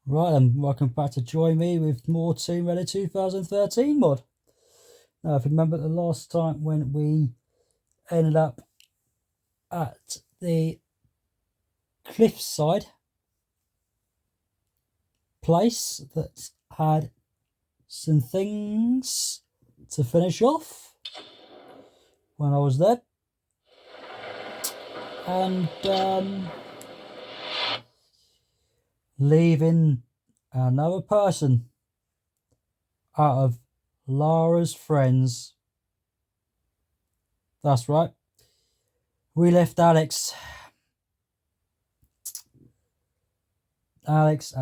Right then, welcome back to join me with more Tomb Raider 2013 mod. Now, if you remember the last time when we ended up at the cliffside place that had some things to finish off when I was there. And leaving another person out of Lara's friends. That's right. We left Alex. Alex.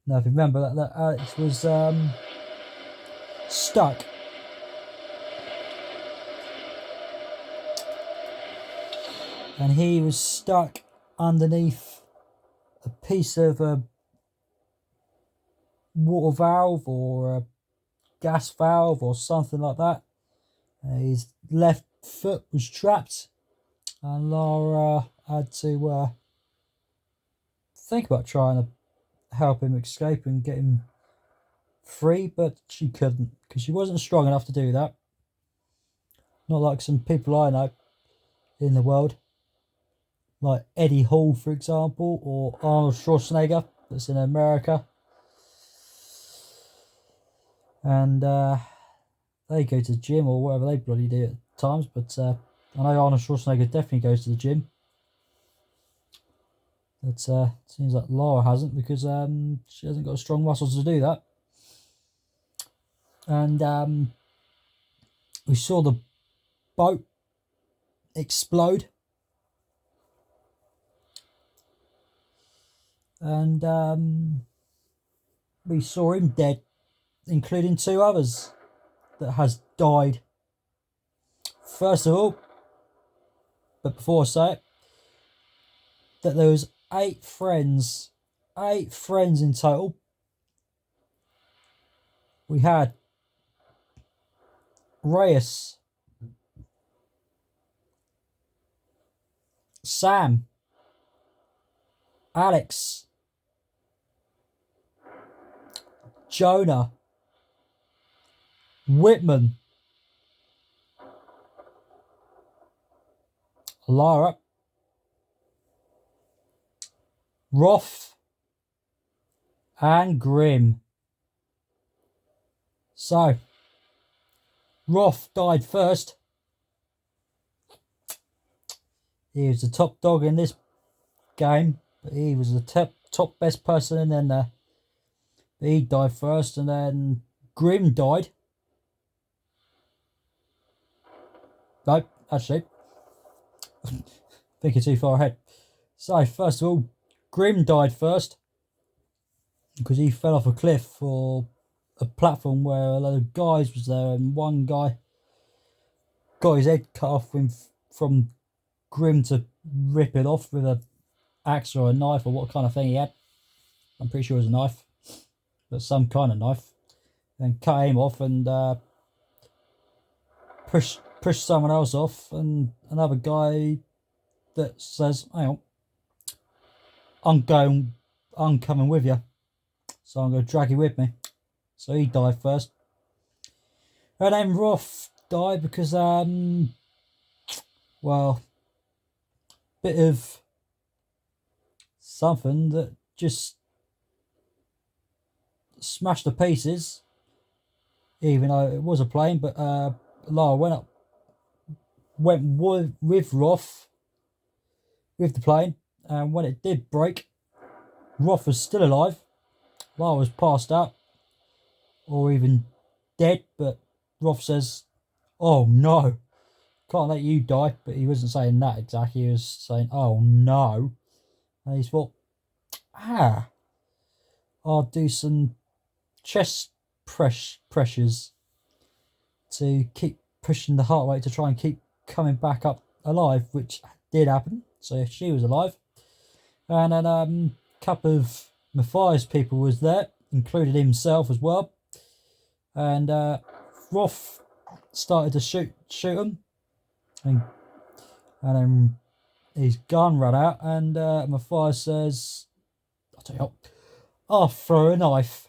Now, if you remember that Alex was stuck. And he was stuck underneath a piece of a water valve or a gas valve or something like that. His left foot was trapped, and Lara had to think about trying to help him escape and get him free, but she couldn't because she wasn't strong enough to do that. Not like some people I know in the world, like Eddie Hall, for example, or Arnold Schwarzenegger, that's in America. And they go to the gym or whatever they bloody do at times, but I know Arnold Schwarzenegger definitely goes to the gym. It seems like Lara hasn't, because she hasn't got strong muscles to do that. And we saw the boat explode, and we saw him dead, including two others that has died. First of all, but before I say it, that there was eight friends in total. We had Reyes, Sam, Alex, Jonah, Whitman, Lara, Roth, and Grim. So, Roth died first. He was the top dog in this game, but he was the top best person in there. He died first, and then Grim died. No, actually, thinking too far ahead. So, first of all, Grim died first because he fell off a cliff or a platform where a lot of guys was there, and one guy got his head cut off from Grim to rip it off with a axe or a knife or what kind of thing he had. I'm pretty sure it was a knife, but some kind of knife. Then cut him off and push someone else off, and another guy that says, "Hang on, I'm coming with you, so I'm going to drag you with me." So he died first, and then Roth died because well, bit of something that just smashed to pieces, even though it was a plane. But Lara went with Roth with the plane, and when it did break, Roth was still alive. Lara was passed out or even dead, but Roth says, "Oh no, can't let you die." But he wasn't saying that exactly, he was saying, "Oh no." And he thought, I'll do some chest pressures to keep pushing the heart rate to try and keep coming back up alive, which did happen. So she was alive. And then a couple of Matthias people was there, including himself as well. And Roth started to shoot him, and then his gun ran out, and Matthias says, I'll tell you what. I'll throw a knife.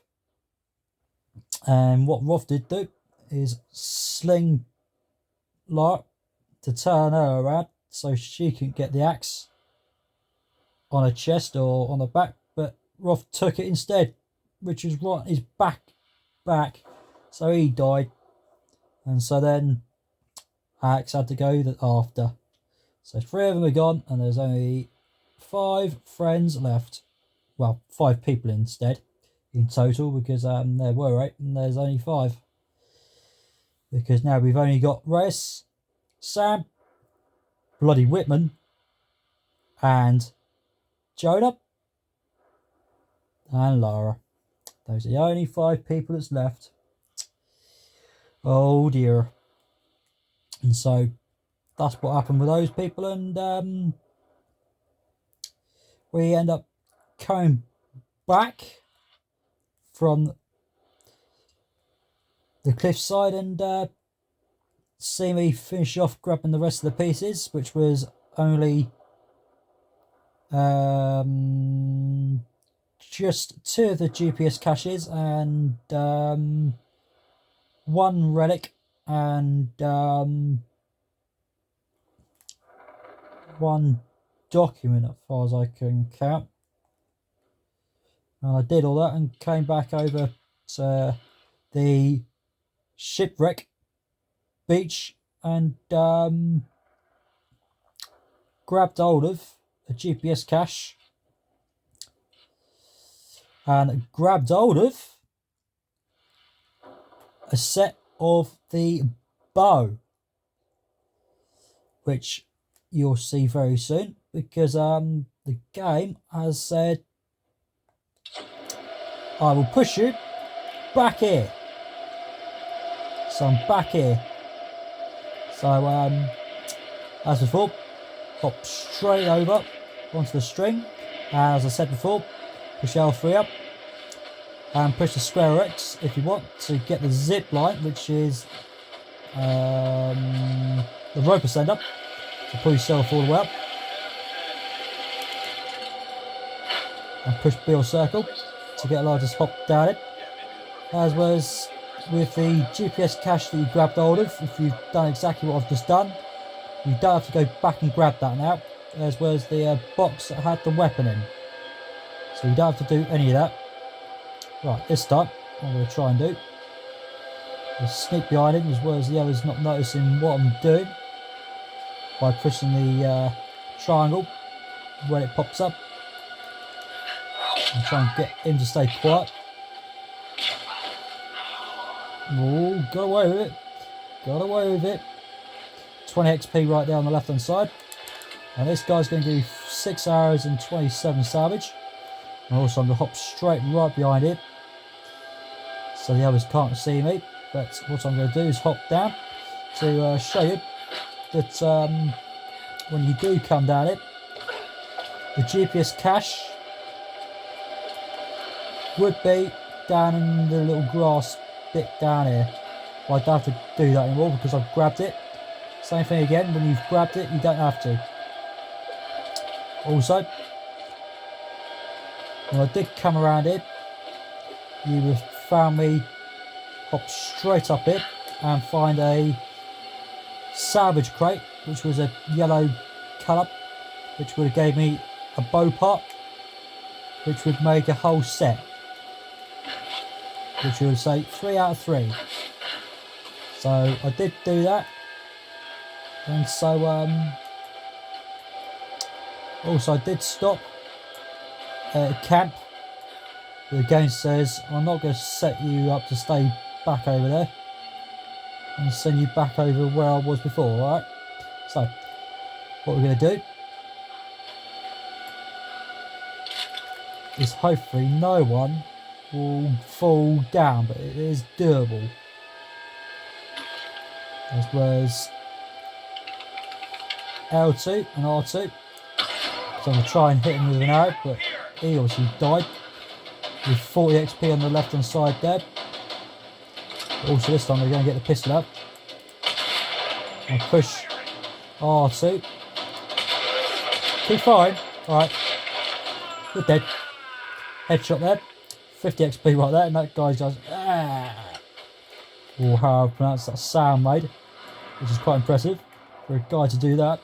And what Roth did do is sling Lara to turn her around so she can get the axe on her chest or on her back, but Roth took it instead, which was right on his back, so he died. And so then Axe had to go after. So 3 of them are gone, and there's only 5 friends left. Well, 5 people instead, in total, because there were 8 and there's only 5. Because now we've only got Reyes, Sam, bloody Whitman, and Jonah, and Lara. Those are the only 5 people that's left. Oh dear. And so that's what happened with those people, and we end up coming back from the cliffside and see me finish off grabbing the rest of the pieces, which was only just 2 of the GPS caches and 1 relic and 1 document as far as I can count. And I did all that and came back over to the shipwreck beach and grabbed hold of a GPS cache and grabbed hold of a set of the bow, which you'll see very soon, because the game has said, I will push you back here. So I'm back here. So as before, hop straight over onto the string, and as I said before, push L3 up and push the square X if you want to get the zip line, which is the rope ascend up, to pull yourself all the way up, and push B or circle to get a larger hop down it. As was with the GPS cache that you grabbed hold of, if you've done exactly what I've just done, you don't have to go back and grab that now, as well as the box that had the weapon in. So you don't have to do any of that. Right, this time, what I'm going to try and do is sneak behind him, as well as the others not noticing what I'm doing, by pushing the triangle when it pops up, and try and get him to stay quiet. Oh, got away with it. Got away with it. 20 XP right there on the left hand side. And this guy's going to do 6 arrows and 27 salvage. And also I'm going to hop straight right behind him, so the others can't see me. But what I'm going to do is hop down to show you that when you do come down it, the GPS cache would be down in the little grass bit down here. But I don't have to do that anymore because I've grabbed it. Same thing again, when you've grabbed it, you don't have to. Also, when I did come around it, you would have found me hop straight up it and find a salvage crate, which was a yellow colour, which would have gave me a bow part, which would make a whole set, which would say 3 out of 3. So I did do that, and so also I did stop at a camp. The game says I'm not going to set you up to stay back over there and send you back over where I was before. Alright, so what we're going to do is hopefully no one will fall down, but it is doable. As well as L2 and R2. So I'm going to try and hit him with an arrow, but he obviously died with 40 XP on the left hand side there. Also this time we're going to get the pistol up and push R2. Keep firing. Alright, you're dead. headshot there. 50 XP right there, and that guy goes, ah, or how I pronounce that sound made, which is quite impressive for a guy to do that.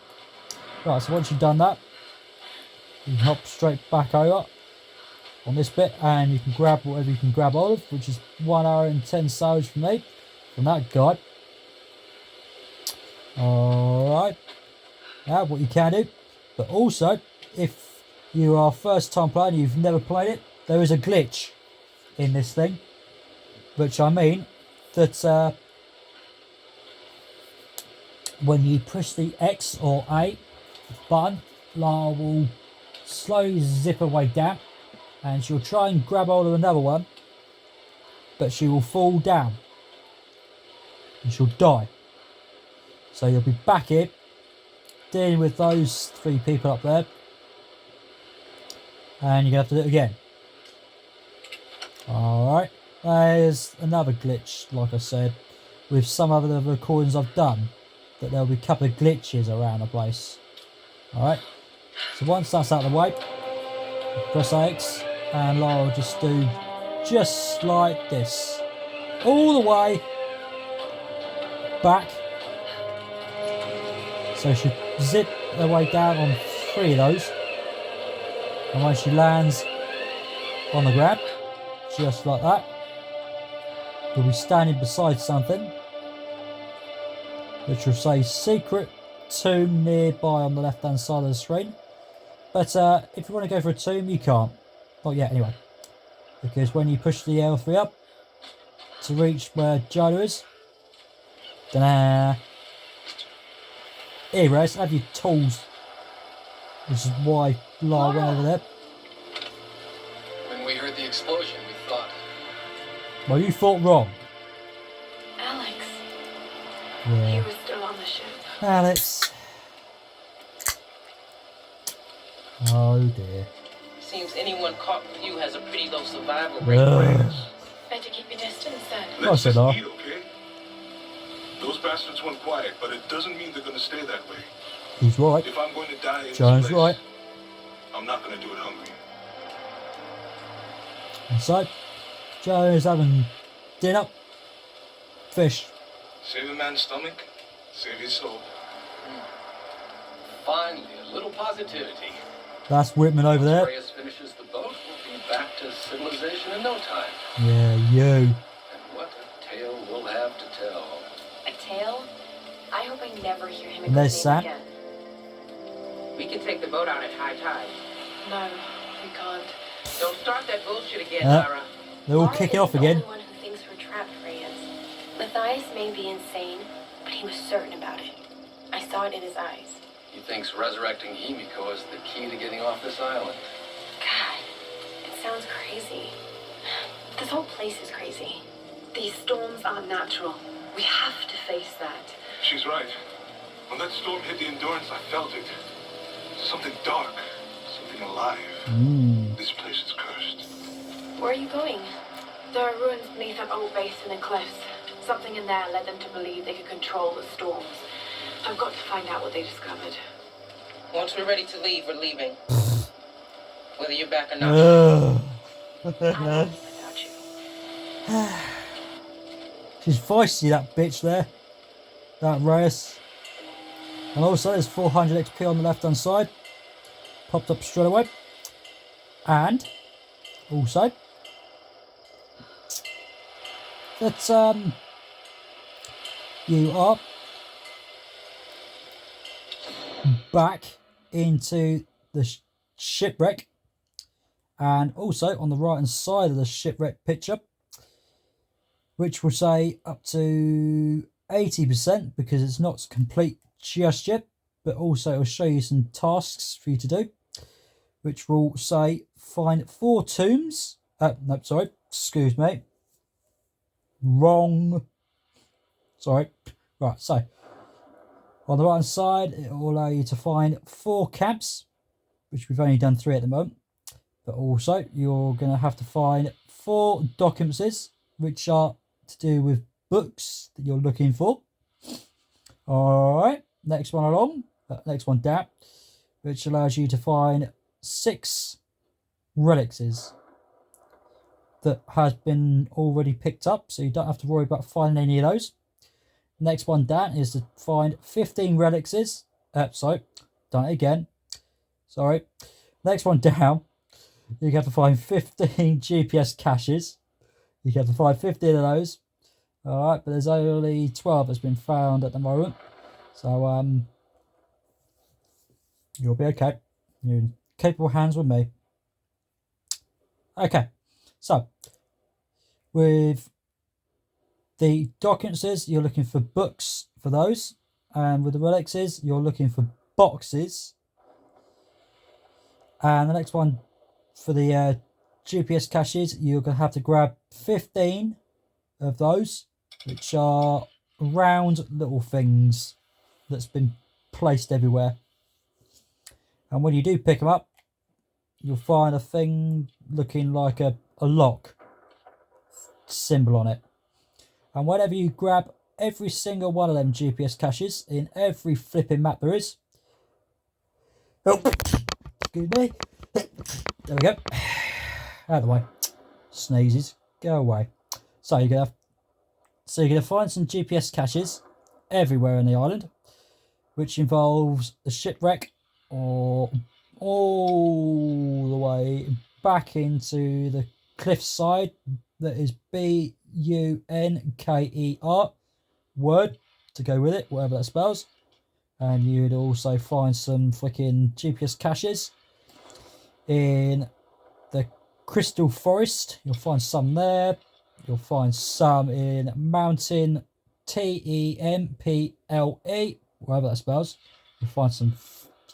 Right, so once you've done that, you can hop straight back over on this bit, and you can grab whatever you can grab hold of, which is 1 hour and 10 souls from me, from that guy. Alright, now what you can do, but also, if you are first time player and you've never played it, there is a glitch in this thing, which I mean that when you push the X or A button, Lara will slowly zip her way down, and she'll try and grab hold of another one, but she will fall down and she'll die. So you'll be back here dealing with those 3 people up there, and you're gonna have to do it again. Alright, there's another glitch, like I said, with some of the recordings I've done, that there'll be a couple of glitches around the place. Alright, so once that's out of the way, press X, and Lara will just do just like this, all the way back. So she zip her way down on 3 of those, and when she lands on the ground, just like that, you'll be standing beside something which will say secret tomb nearby on the left hand side of the screen. But if you want to go for a tomb, you can't. Not yet anyway. Because when you push the L3 up to reach where Jonah is, ta-da! Here, Res, have your tools. Which is why Lara went over there. When we heard the explosion, we thought... Well, you thought wrong. Alex. Yeah. He was still on the ship. Alex. Oh dear. Seems anyone caught with you has a pretty low survival Ugh. rate. Better keep your distance then. Let's said just that. eat, okay? Those bastards went quiet, but it doesn't mean they're gonna stay that way. He's right. If I'm going to die in this John's place, right. I'm not gonna do it hungry. And so, Joe's having dinner. Fish. Save a man's stomach, save his soul. Finally, a little positivity. That's Whitman over there. Reyes finishes the boat, we'll be back to civilization in no time. Yeah, you. And what a tale we'll have to tell. A tale? I hope I never hear him And there's name Sam. again. We can take the boat out at high tide. No, we can't. Don't start that bullshit again, Yeah. Lara. They're all Lara kicking isn't off again. the only one who thinks we're trapped, Reyes. Matthias may be insane, but he was certain about it. I saw it in his eyes. He thinks resurrecting Himiko is the key to getting off this island. God, it sounds crazy. This whole place is crazy. These storms aren't natural. We have to face that. She's right. When that storm hit the Endurance, I felt it. Something dark, something alive. This place is cursed. Where are you going? There are ruins beneath an old base in the cliffs. Something in there led them to believe they could control the storms. I've got to find out what they discovered. Once we're ready to leave, we're leaving. Whether you're back or not. Ugh. I don't live without you. She's feisty, that bitch there. That Reyes. And also there's 400 XP on the left hand side. Popped up straight away. And also that you are back into the shipwreck, and also on the right hand side of the shipwreck picture, which will say up to 80% because it's not complete just yet, but also it'll show you some tasks for you to do, which will say find 4 tombs. No, sorry, excuse me, wrong, sorry. Right, so on the right hand side it will allow you to find 4 camps, which we've only done 3 at the moment, but also you're going to have to find 4 documents which are to do with books that you're looking for. Alright, next one along, next one down, which allows you to find 6 relics. that has been already picked up, so you don't have to worry about finding any of those. Next one down is to find 15 relics. Sorry, done it again. Sorry. Next one down, you have to find 15 GPS caches. You have to find 15 of those. Alright, but there's only 12 that's been found at the moment. So, you'll be okay. You're in capable hands with me. Okay, so with the documents, you're looking for books for those, and with the relics, you're looking for boxes. And the next one for the GPS caches, you're going to have to grab 15 of those, which are round little things that's been placed everywhere. And when you do pick them up, you'll find a thing looking like a lock symbol on it. And whenever you grab every single one of them GPS caches in every flipping map there is, oh, excuse me, there we go, out of the way, sneezes, go away. So you're gonna find some GPS caches everywhere in the island, which involves a shipwreck or all the way back into the cliffside. That is Bunker, word to go with it, whatever that spells. And you'd also find some freaking GPS caches in the Crystal Forest. You'll find some there. You'll find some in Mountain Temple, whatever that spells. You'll find some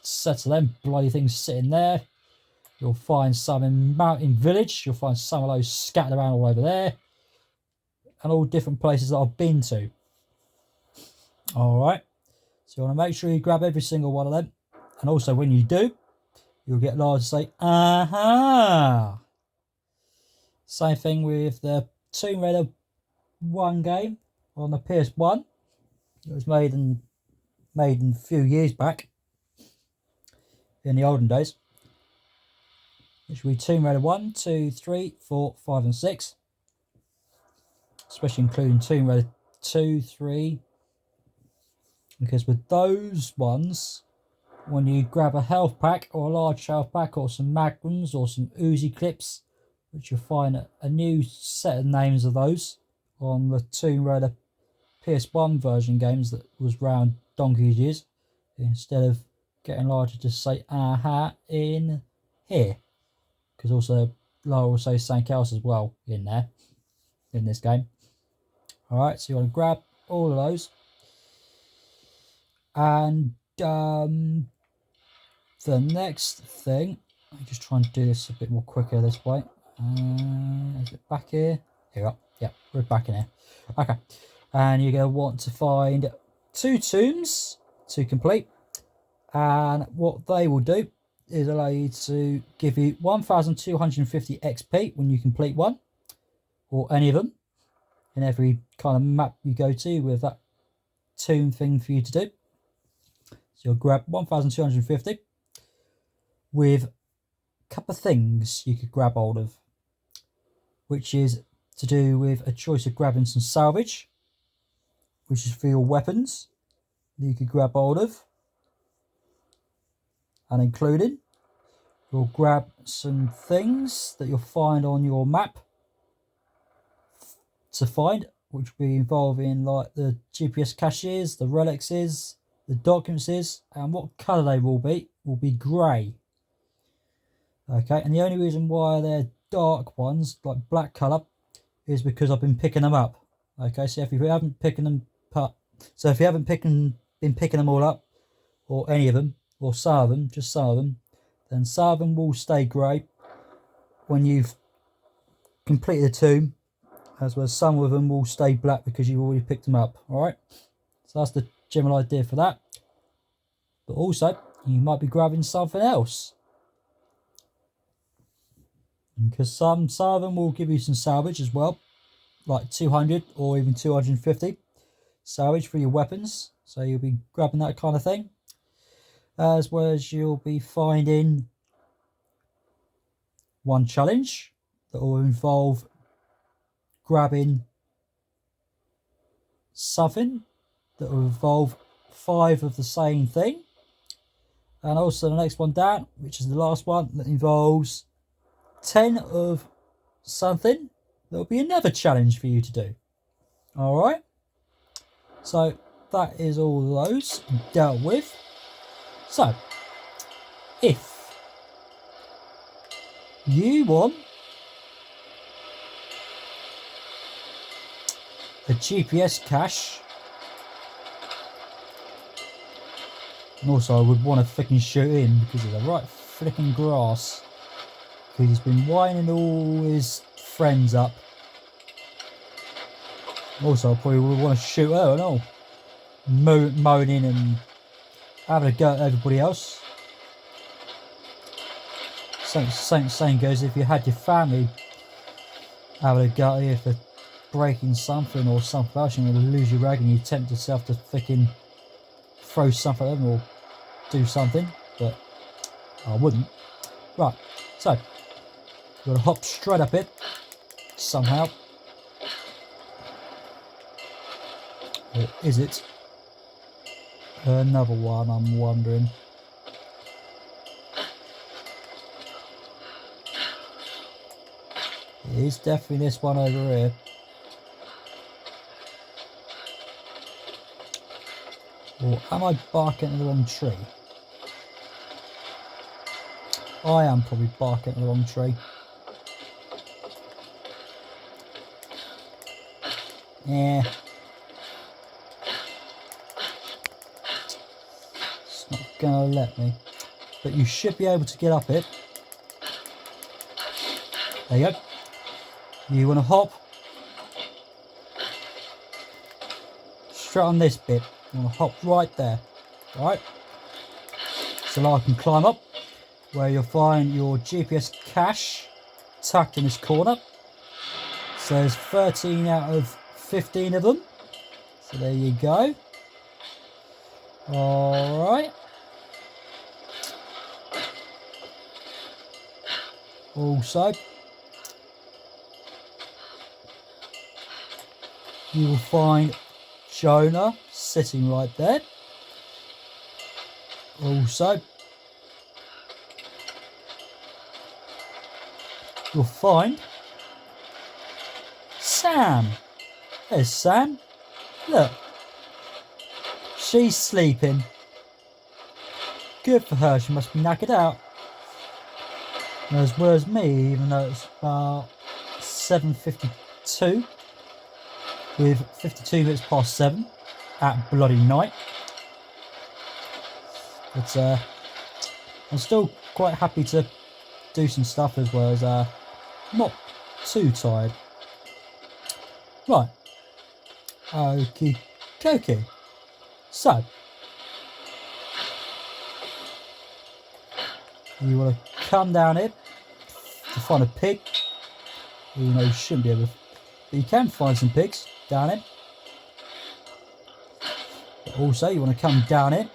sets of them bloody things sitting there. You'll find some in Mountain Village. You'll find some of those scattered around all over there. And all different places that I've been to. Alright. So you want to make sure you grab every single one of them. And also when you do, you'll get large to say, aha! Same thing with the Tomb Raider 1 game on the PS1. It was made a few years back. In the olden days. Which would be Tomb Raider 1, 2, 3, 4, 5 and 6. Especially including Tomb Raider 2, 3. Because with those ones, when you grab a health pack or a large health pack or some magnums or some Uzi clips, which you'll find a new set of names of those on the Tomb Raider PS1 version games that was round donkey's years. Instead of getting larger, just say aha in here. Because also Lara will say something else as well in there, in this game. Alright, so you want to grab all of those. And the next thing, I'm just trying to do this a bit more quicker this way. Is it back here? Here we are. Yeah, we're back in here. Okay. And you're going to want to find 2 tombs to complete. And what they will do is allow you to give you 1,250 XP when you complete one, or any of them, in every kind of map you go to with that tomb thing for you to do. So you'll grab 1,250 with a couple of things you could grab hold of, which is to do with a choice of grabbing some salvage, which is for your weapons that you could grab hold of. And including, you'll grab some things that you'll find on your map to find, which will be involving like the GPS caches, the relics, the documents, and what colour they will be grey. Okay, and the only reason why they're dark ones, like black colour, is because I've been picking them up. Okay, so if you haven't been picking them all up, or any of them, or some of them, just some of them, then some of them will stay grey when you've completed the tomb, as well as some of them will stay black because you've already picked them up. Alright, so that's the general idea for that. But also, you might be grabbing something else, because some of them will give you some salvage as well, like 200 or even 250 salvage for your weapons, so you'll be grabbing that kind of thing. As well as you'll be finding one challenge that will involve grabbing something that will involve 5 of the same thing. And also the next one down, which is the last one, that involves 10 of something. There'll be another challenge for you to do. Alright? So that is all of those dealt with. So, if you want a GPS cache, and also I would want to freaking shoot in because of the right freaking grass, because he's been winding all his friends up. Also I probably would want to shoot her and all, moaning and having a go at everybody else. Same goes if you had your family having a go at you for breaking something or something else, you're going to lose your rag and you tempt yourself to freaking throw something at them or do something, but I wouldn't. Right, so you've got to hop straight up it somehow. Or is it another one, I'm wondering? It is definitely this one over here. Or am I barking at the wrong tree? I am probably barking at the wrong tree. Yeah. It's not gonna let me. But you should be able to get up it. There you go. You want to hop straight on this bit. You want to hop right there. Right? So now I can climb up where you'll find your GPS cache tucked in this corner. So there's 13 out of 15 of them. So there you go. Alright. Also, you will find Jonah sitting right there. Also, you'll find Sam. There's Sam. Look. She's sleeping. Good for her, she must be knackered out. As well as me, even though it's about 7:52 with 52 minutes past 7 at bloody night. But I'm still quite happy to do some stuff as well as not too tired. Right. Okie dokie. So, you want to come down here to find a pig. Even though you shouldn't be able to, but you can find some pigs down here. But also, you want to come down here.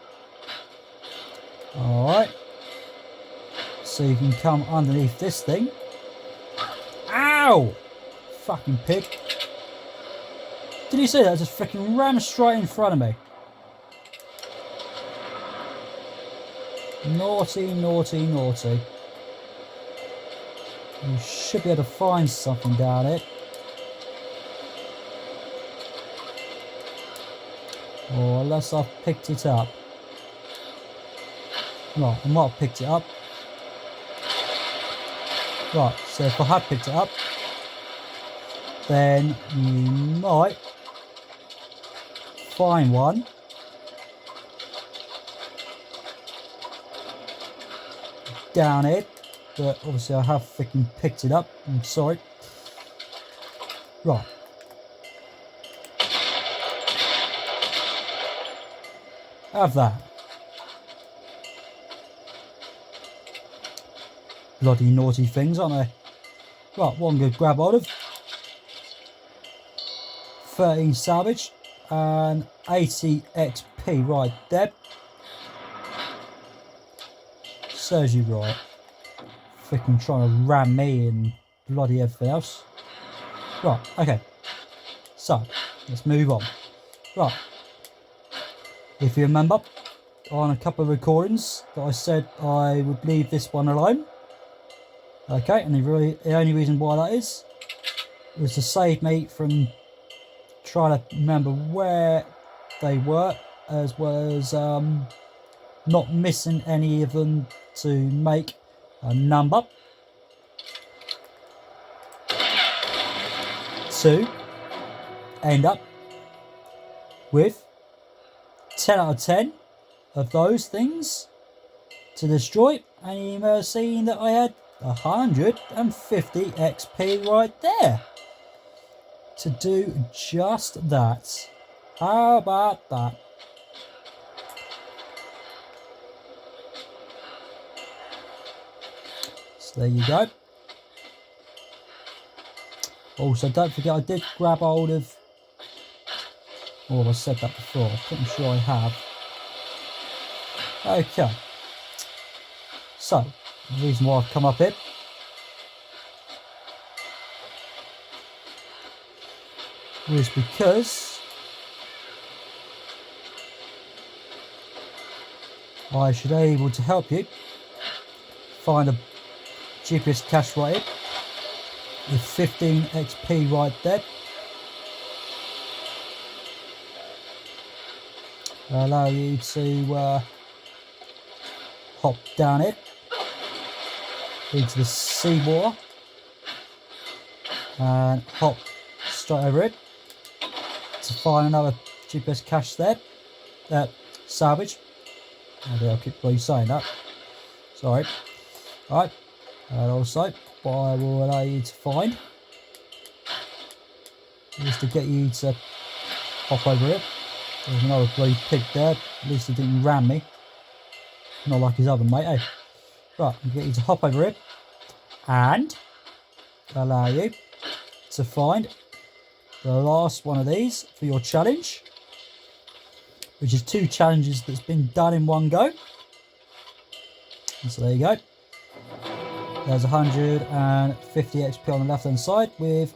Alright. So you can come underneath this thing. Ow! Fucking pig. Did you see that? It just freaking ran straight in front of me. Naughty, naughty, naughty. You should be able to find something down it. Or unless I've picked it up. Right, I might have picked it up. Right, so if I had picked it up, then you might find one. Down it, but obviously I have freaking picked it up. I'm sorry. Right. Have that. Bloody naughty things, aren't they? Right, one good grab hold of. 13 salvage and 80 XP right there. Serves you right. Freaking trying to ram me and bloody everything else. Right, okay. So, let's move on. Right. If you remember, on a couple of recordings that I said I would leave this one alone. Okay, and the only reason why that is was to save me from trying to remember where they were, as well as not missing any of them to make a number to end up with 10 out of 10 of those things to destroy, and you may have seen that I had 150 XP right there to do just that. How about that? So there you go. Also, don't forget I did grab hold of, oh, I said that before, I'm pretty sure I have. Okay. So, the reason why I've come up here was because I should be able to help you find a GPS cache right here with 15 XP right there. Allow you to hop down it into the seawater and hop straight over it to find another GPS cache there. Salvage. Maybe I'll keep saying that. Sorry. Alright. And also, what I will allow you to find is to get you to hop over it. There's another blue pig there. At least he didn't ram me. Not like his other mate, eh? Right, I'll get you to hop over it and allow you to find the last one of these for your challenge, which is 2 challenges that's been done in one go. And so there you go. There's 150 XP on the left hand side with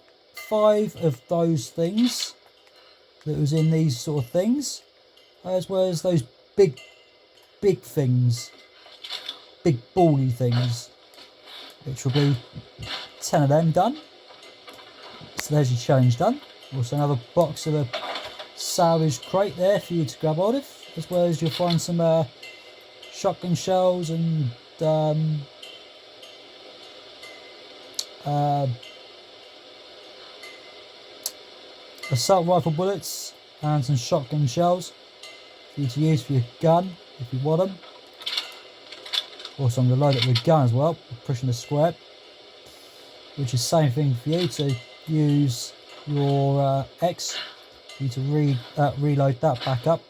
5 of those things that was in these sort of things, as well as those big things, big bally things, which will be 10 of them done. So there's your challenge done. Also another box of a salvaged crate there for you to grab hold of, as well as you'll find some shotgun shells and assault rifle bullets and some shotgun shells for you to use for your gun if you want them. Also, I'm going to load it with a gun as well, pushing the square, which is the same thing for you to use your X for you to reload that back up.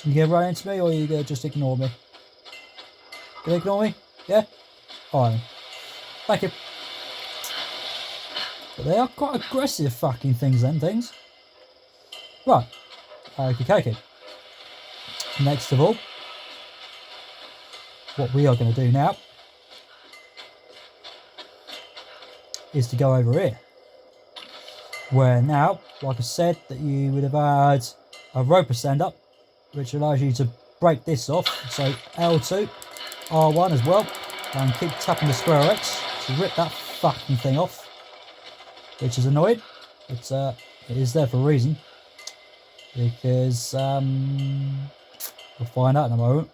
You going to run into me, or are you going to just ignore me? Gonna ignore me? Yeah? Alright. Thank you. But they are quite aggressive fucking things, them things. Right. Okay. Next of all, what we are going to do now is to go over here. Where now, like I said, that you would have had a roper stand up, which allows you to break this off. So L2, R1 as well, and keep tapping the square X to rip that fucking thing off, which is annoying. But it is there for a reason, because we'll find out in a moment.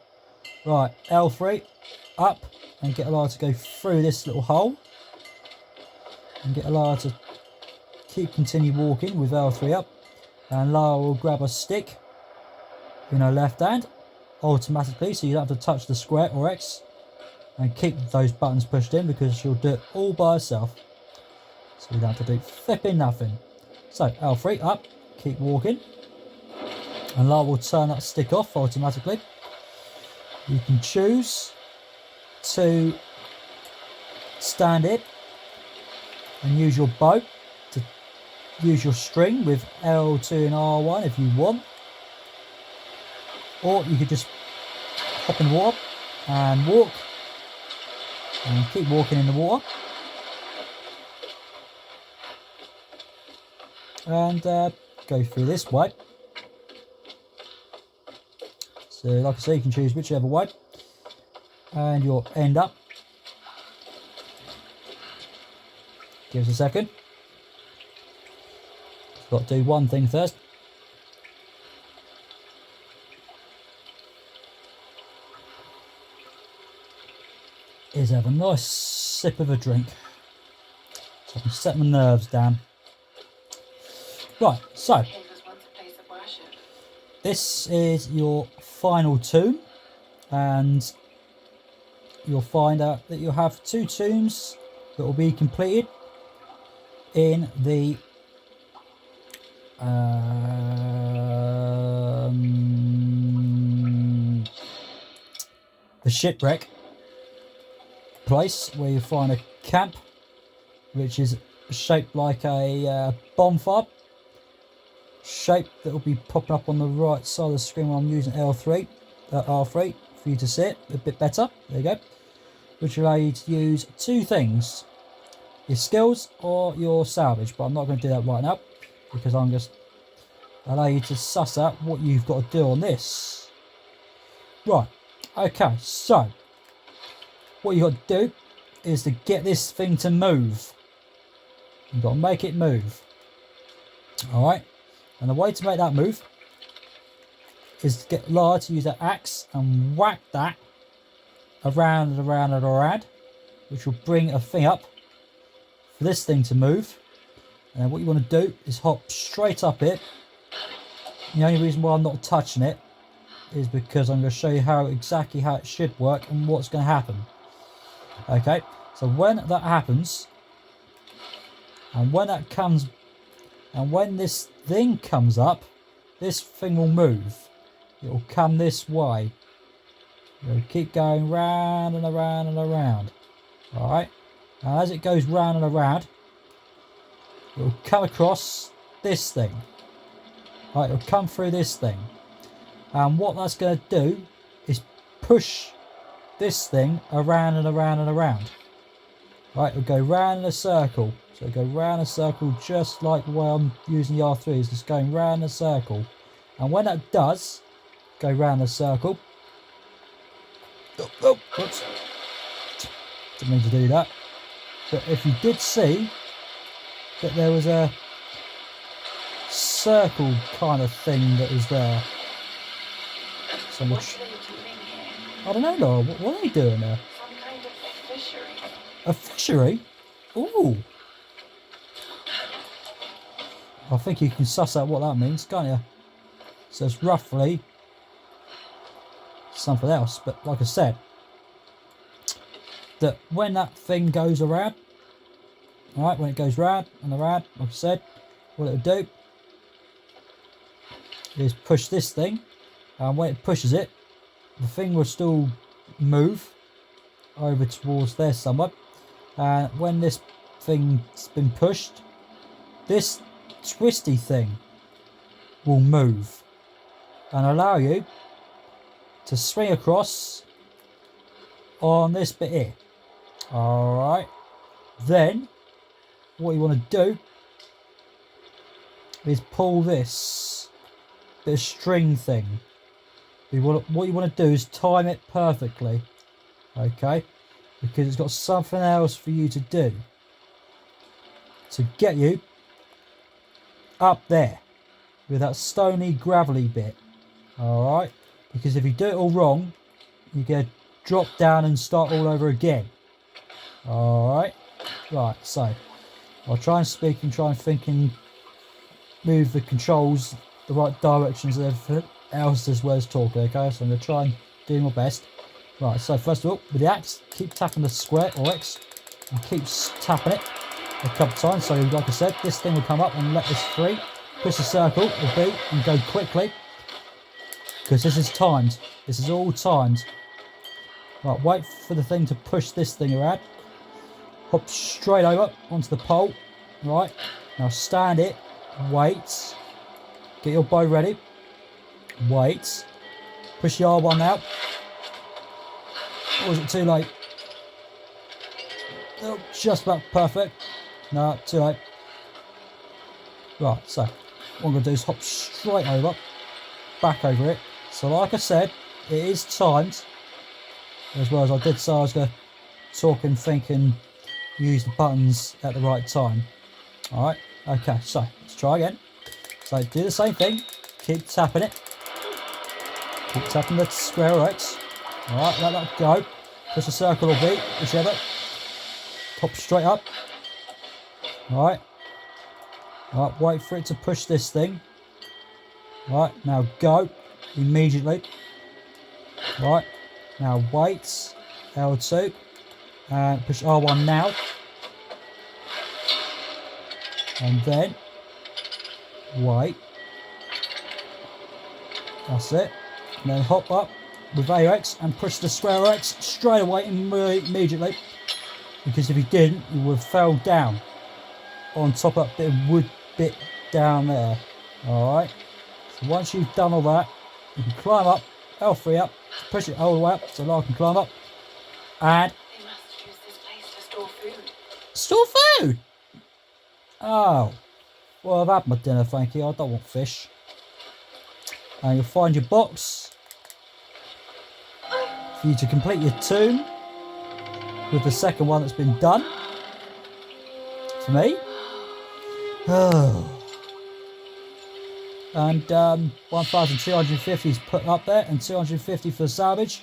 Right, L3 up and get Alara to go through this little hole, and get Alara to continue walking with L3 up, and Lara will grab a stick in her left hand automatically, so you don't have to touch the square or X, and keep those buttons pushed in, because she'll do it all by herself, so you don't have to do flipping nothing. So L3 up, keep walking, and Lara will turn that stick off automatically. You can choose to stand it and use your bow to use your string with L2 and R1 if you want, or you could just hop in the water and walk and keep walking in the water. and go through this way. So like I say, you can choose whichever way, and you'll end up. Give us a second. Got to do one thing first. Is have a nice sip of a drink, so I can set my nerves down. Right, so Cave was once a place of worship. this is your final tomb, and you'll find out that you'll have 2 tombs that will be completed in the shipwreck place, where you find a camp which is shaped like a bonfire shape that will be popping up on the right side of the screen while I'm using R3 for you to see it a bit better. There you go. Which will allow you to use 2 things: your skills or your salvage, but I'm not going to do that right now because I'm just allow you to suss out what you've got to do on this. Right, okay, so what you got to do is to get this thing to move. You've got to make it move. Alright, and the way to make that move is to get Lara to use that axe and whack that around and around and around, which will bring a thing up for this thing to move. And what you want to do is hop straight up it. The only reason why I'm not touching it is because I'm going to show you exactly how it should work and what's going to happen. Okay, so when that happens, and when that comes, and when this thing comes up, this thing will move. It will come this way. It'll keep going round and around and around. Alright, and as it goes round and around, it will come across this thing. Right, it'll come through this thing. And what that's going to do is push this thing around and around and around. Right, it'll go round in a circle. So it'll go round a circle just like the way I'm using the R3, is just going round a circle. And when that does go round a circle, oops, didn't mean to do that. But if you did see that there was a circle kind of thing that was there. So What's they doing here? I don't know, Laura, what are they doing there? Some kind of fishery. A fishery? Ooh. I think you can suss out what that means, can't you? So it's roughly something else, but like I said, that when that thing goes around, alright, when it goes round and around, like I said, what it'll do is push this thing, and when it pushes it, the thing will still move over towards there somewhere, and when this thing's been pushed, this twisty thing will move and allow you to swing across on this bit here. Alright, then what you want to do is pull this bit of string thing. What you want to do is time it perfectly, okay, because it's got something else for you to do to get you up there with that stony gravelly bit. Alright, because if you do it all wrong, you get drop down and start all over again. Alright, right, so I'll try and speak and try and think and move the controls the right directions and everything else as well as talking, okay? So I'm going to try and do my best. Right, so first of all, with the axe, keep tapping the square or X and keep tapping it a couple of times. So like I said, this thing will come up and let this free. Push the circle or B and go quickly, because this is timed. This is all timed. Right, wait for the thing to push this thing around. Hop straight over onto the pole. Right, now stand it. Wait. Get your bow ready. Wait. Push the R1 out. Or is it too late? Oh, just about perfect. No, too late. Right, so what I'm going to do is hop straight over, back over it. So like I said, it is timed, as well as I did say I was going to talk and think and use the buttons at the right time. Alright, okay, so let's try again. So do the same thing, keep tapping it. Keep tapping the square or X. Alright, let that go. Push the circle or B, whichever. Hop straight up. Alright. Alright, wait for it to push this thing. Alright, now go. Immediately. Alright, now wait. L2. And push R1 now. And then wait. That's it. And then hop up with AX and push the square X straight away immediately. Because if you didn't, you would have fell down on top of that bit of wood bit down there. Alright. So once you've done all that, you can climb up, L3 up, push it all the way up so that I can climb up. And They must use this place to store food. store food! Oh. Well, I've had my dinner, thank you. I don't want fish. And you'll find your box for you to complete your tomb with the second one that's been done for me. Oh. And 1,250 is put up there, and 250 for salvage.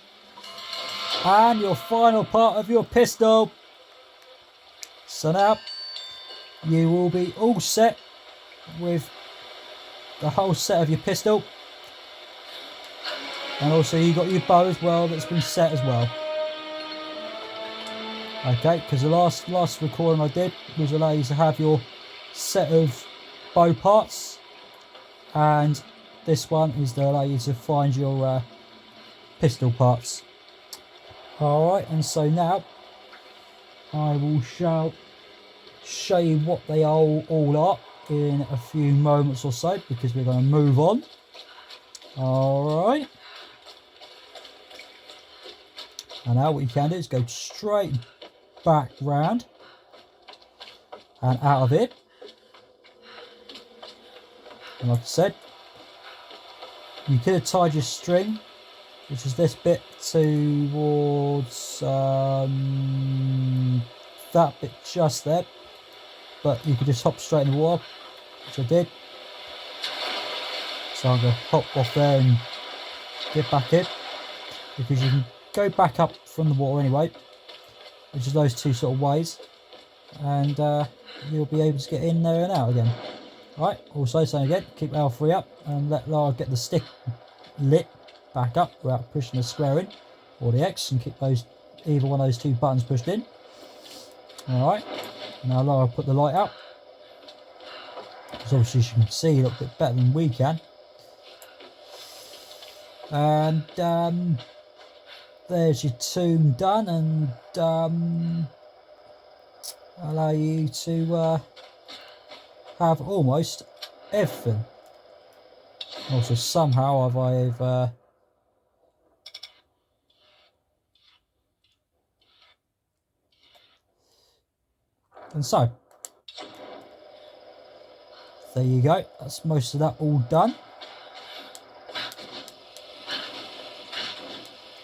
And your final part of your pistol. So now you will be all set with the whole set of your pistol. And also you got your bow as well that's been set as well. Okay, because the last recording I did was allow you to have your set of bow parts, and this one is to allow you to find your pistol parts. Alright, and so now I will show you what they all are in a few moments or so, because we're going to move on. Alright. And now what you can do is go straight back round and out of it. And like I said, you could have tied your string, which is this bit, towards that bit just there, but you could just hop straight in the water, which I did. So I'm going to hop off there and get back in, because you can go back up from the water anyway, which is those two sort of ways, and you'll be able to get in there and out again. Right, also same again, keep L3 up and let Lara get the stick lit back up without pushing the square in, or the X, and keep either one of those two buttons pushed in. Alright, now Lara put the light out, because obviously she can see a little bit better than we can. And there's your tomb done, and allow you to have almost everything. Also, somehow I've and so there you go. That's most of that all done.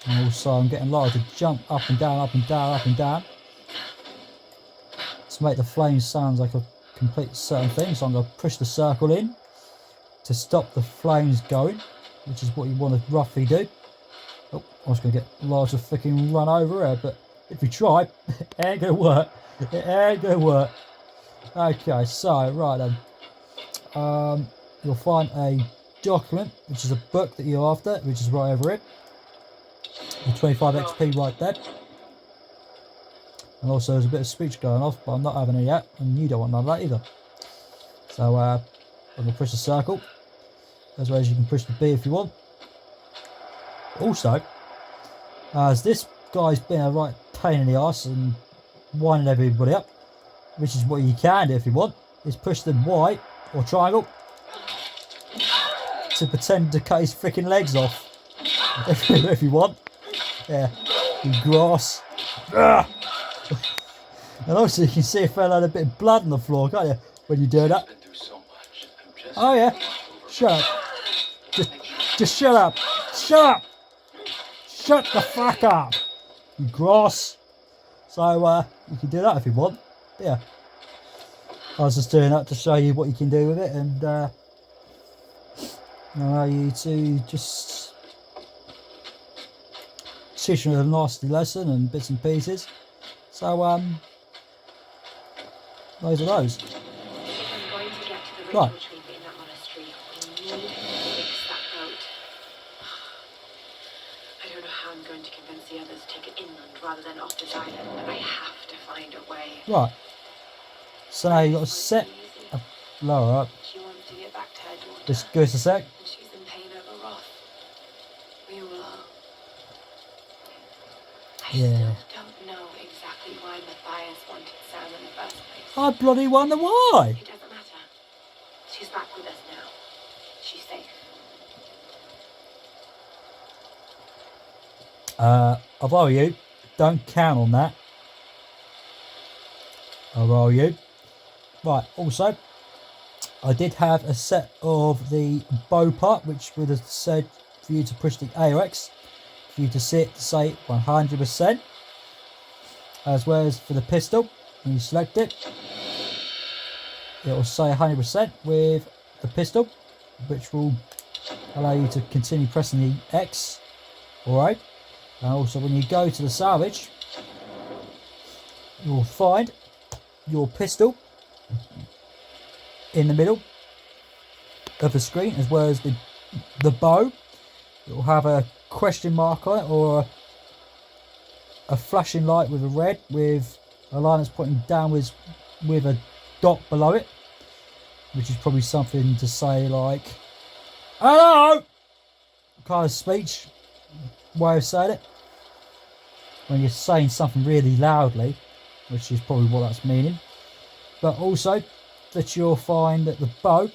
And also I'm getting Lara to jump up and down, up and down, up and down, to make the flames sound like a complete certain thing. So I'm going to push the circle in to stop the flames going, which is what you want to roughly do. Oh, I was going to get Lara to freaking run over her, but if you try, it ain't going to work. It ain't going to work. Okay, so right then, you'll find a document, which is a book that you're after, which is right over it. The 25 XP right there. And also there's a bit of speech going off, but I'm not having it yet, and you don't want none of that either. So I'm going to push the circle, as well as you can push the B if you want. Also, as this guy's been a right pain in the arse and winding everybody up, which is what you can do if you want, is push the Y or triangle to pretend to cut his freaking legs off. If you want. Yeah, in grass. And also you can see a fella had a bit of blood on the floor, can't you, when you do that? Been through so much. Oh yeah. Shut up. Just shut up. Shut up. Shut the fuck up. You grass. So you can do that if you want. But yeah. I was just doing that to show you what you can do with it, and allow you to just teach you a nasty lesson and bits and pieces. So those are those. If I'm going to get to the Right. ritual chamber in that monastery, we need to fix that boat. I don't know how I'm going to convince the others to take it inland rather than off this island, but I have to find a way. Right. So now you've got to set a lower up. She wants to get back to her daughter. Just give us a sec. And she's in pain over Roth. We all are. I Yeah. still don't know exactly why Matthias wanted Sam in the first place. I bloody wonder why. It doesn't matter. She's back with us now. She's safe. If I were you, don't count on that. If I were you. Right, also, I did have a set of the bow part, which would have said for you to push the AOX, for you to sit to say 100%, as well as for the pistol, when you select it, it will say 100% with the pistol, which will allow you to continue pressing the X, alright, and also when you go to the salvage, you'll find your pistol in the middle of the screen, as well as the bow. It will have a question mark on it, or a flashing light with a red with a line that's pointing downwards with a dot below it, which is probably something to say like hello kind of speech way of saying it when you're saying something really loudly, which is probably what that's meaning. But also that you'll find that the bow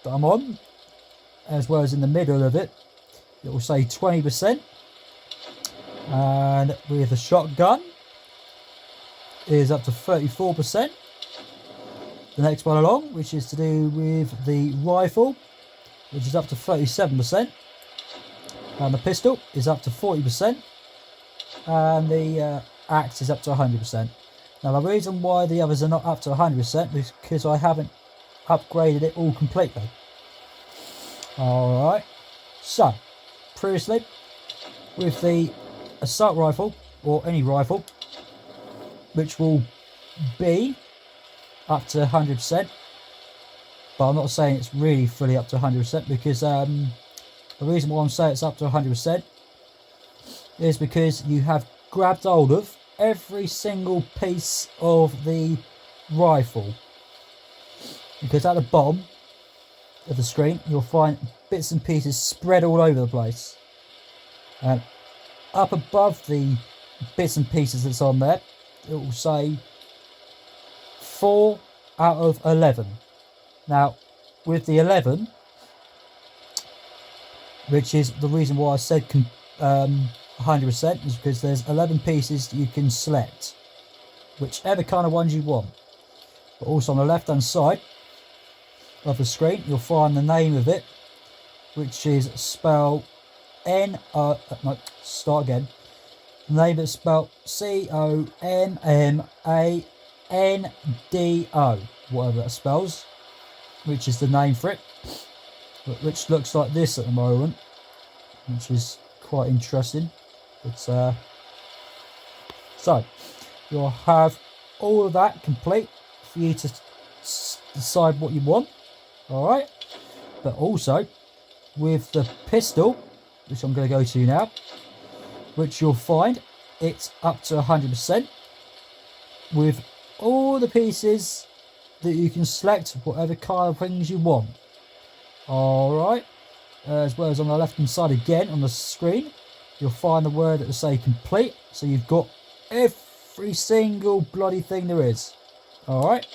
that I'm on, as well as in the middle of it, it will say 20%, and with the shotgun is up to 34%. The next one along, which is to do with the rifle, which is up to 37%, and the pistol is up to 40%, and the axe is up to 100%. Now the reason why the others are not up to 100% is because I haven't upgraded it all completely. Alright, so previously with the assault rifle, or any rifle, which will be up to 100%, but I'm not saying it's really fully up to 100%, because the reason why I'm saying it's up to 100% is because you have grabbed hold of every single piece of the rifle, because at the bottom of the screen you'll find bits and pieces spread all over the place, and up above the bits and pieces that's on there it will say 4 out of 11. Now with the 11, which is the reason why I said 100%, is because there's 11 pieces that you can select, whichever kind of ones you want. But also on the left hand side of the screen you'll find the name of it, which is spelled start again. The name is spelled COMMANDO, whatever that spells, which is the name for it, which looks like this at the moment, which is quite interesting. But so you'll have all of that complete for you to decide what you want. Alright, but also with the pistol, which I'm going to go to now, which you'll find it's up to 100% with all the pieces that you can select, whatever kind of things you want. Alright, as well as on the left hand side again on the screen you'll find the word that will say complete, so you've got every single bloody thing there is. Alright,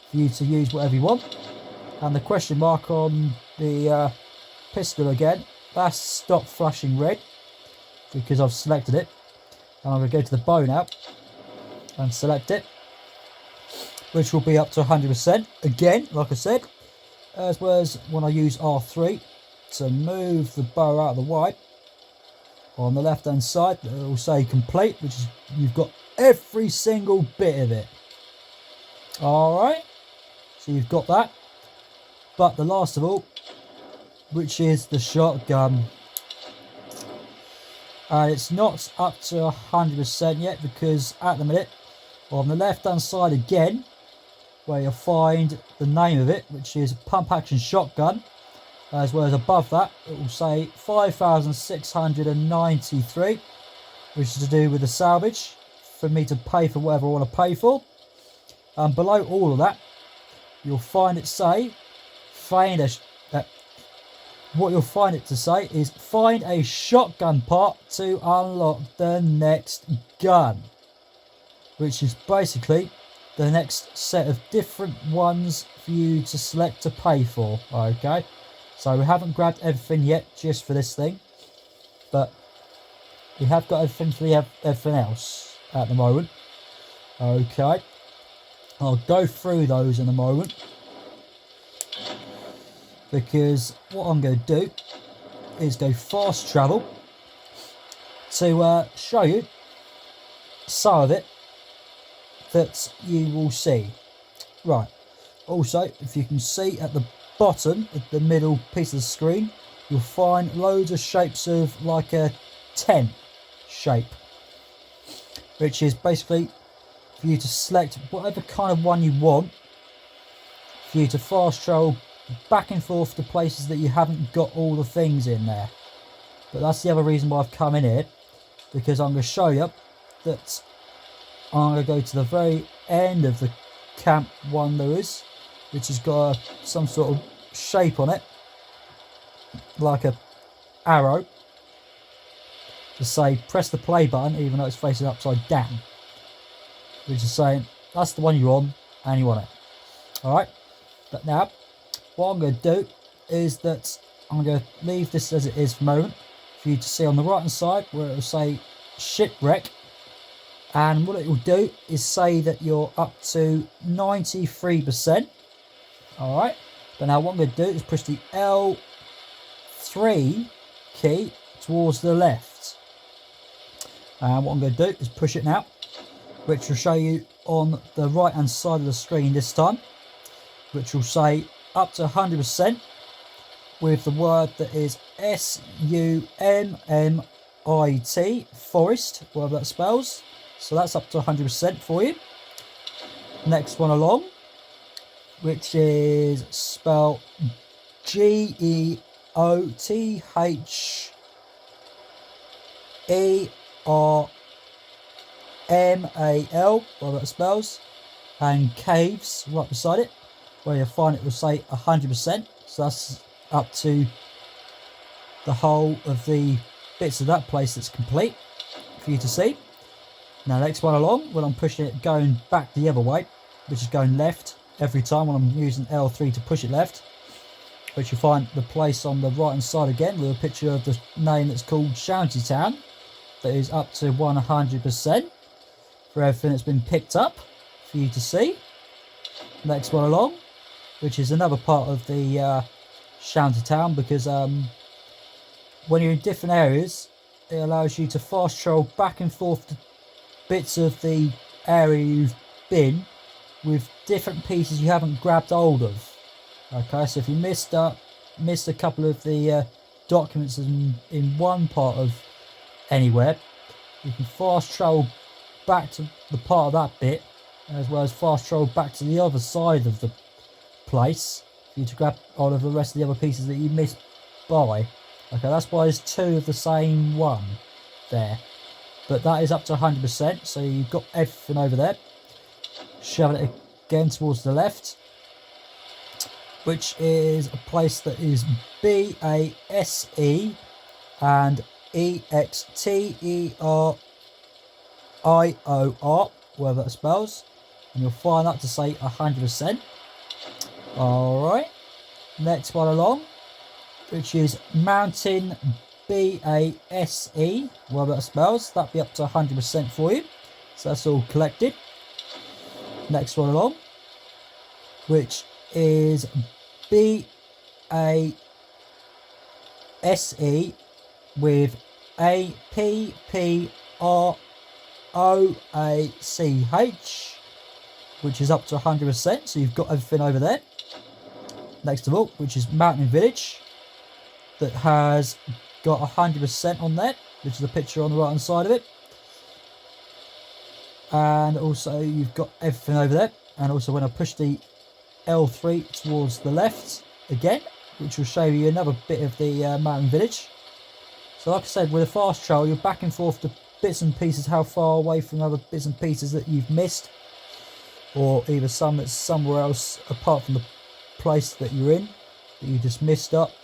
for you to use whatever you want. And the question mark on the pistol again, that's stopped flashing red because I've selected it. And I'm going to go to the bow now and select it, which will be up to 100% again, like I said, as well as when I use R3 to move the bow out of the way. On the left hand side it will say complete, which is you've got every single bit of it. Alright, so you've got that. But the last of all, which is the shotgun. And it's not up to 100% yet, because at the minute, on the left hand side again, where you'll find the name of it, which is pump action shotgun, as well as above that it will say 5,693, which is to do with the salvage, for me to pay for whatever I want to pay for. And below all of that you'll find it say what you'll find it to say is find a shotgun part to unlock the next gun, which is basically the next set of different ones for you to select to pay for. Okay, so we haven't grabbed everything yet just for this thing, but we have got everything for everything else at the moment. Okay, I'll go through those in a moment, because what I'm going to do is go fast travel to show you some of it that you will see. Right, also if you can see at the bottom, at the middle piece of the screen, you'll find loads of shapes of like a tent shape, which is basically for you to select whatever kind of one you want, for you to fast travel back and forth to places that you haven't got all the things in there. But that's the other reason why I've come in here, because I'm going to show you that I'm going to go to the very end of the camp one there is, which has got some sort of shape on it, like a arrow, to say press the play button even though it's facing upside down, which is saying that's the one you're on and you want it. Alright, but now what I'm going to do is that I'm going to leave this as it is for a moment, for you to see on the right hand side where it will say shipwreck, and what it will do is say that you're up to 93%. Alright, but now what I'm going to do is push the L3 key towards the left, and what I'm going to do is push it now, which will show you on the right hand side of the screen this time, which will say up to 100% with the word that is SUMMIT, forest, whatever that spells. So that's up to 100% for you. Next one along, which is spelled GEOTHERMAL, whatever that spells, and caves right beside it, where you'll find it will say 100%. So that's up to the whole of the bits of that place that's complete for you to see. Now next one along, when I'm pushing it going back the other way, which is going left every time when I'm using L3 to push it left, which you'll find the place on the right hand side again with a picture of the name that's called Shantytown, that is up to 100% for everything that's been picked up for you to see. Next one along, which is another part of the Shantytown, because when you're in different areas it allows you to fast travel back and forth to bits of the area you've been with different pieces you haven't grabbed hold of. Okay, so if you missed a couple of the documents in one part of anywhere, you can fast travel back to the part of that bit, as well as fast travel back to the other side of the place for you to grab all of the rest of the other pieces that you missed by. Okay, that's why there's two of the same one there, but that is up to 100%, so you've got everything over there. Shoving it again towards the left, which is a place that is BASE and EXTERIOR, whatever that spells, and you'll find that to say 100%. Alright, next one along, which is Mountain BASE, whatever that spells, that'll be up to 100% for you. So that's all collected. Next one along, which is BASE with APPROACH, which is up to 100%, so you've got everything over there. Next of all, which is Mountain Village, that has got 100% on there, which is a picture on the right hand side of it. And also you've got everything over there. And also when I push the L3 towards the left again, which will show you another bit of the Mountain Village. So like I said, with a fast travel, you're back and forth to bits and pieces, how far away from other bits and pieces that you've missed, or either some that's somewhere else apart from the place that you're in, that you just missed off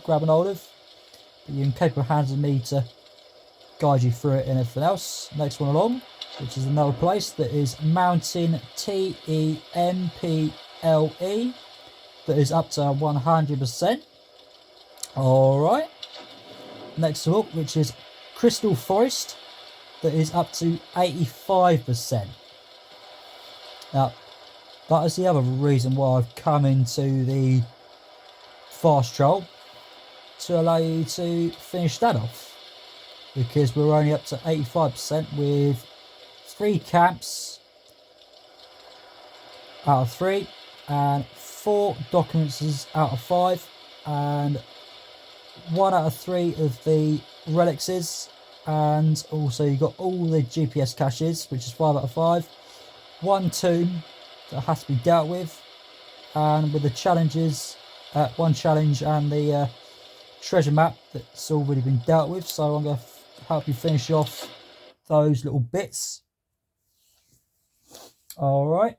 grabbing hold of. But you're in capable hands of me to guide you through it and everything else. Next one along, which is another place that is Mountain TEMPLE, that is up to 100%. Alright. Next up, which is Crystal Forest, that is up to 85%. Now, that is the other reason why I've come into the fast travel, to allow you to finish that off, because we're only up to 85% with 3 camps out of 3 and 4 documents out of 5 and 1 out of 3 of the relics, and also you got all the GPS caches, which is 5 out of 5, 1 tomb that has to be dealt with, and with the challenges, 1 challenge and the treasure map that's already been dealt with. So I'm going to help you finish off those little bits. Alright,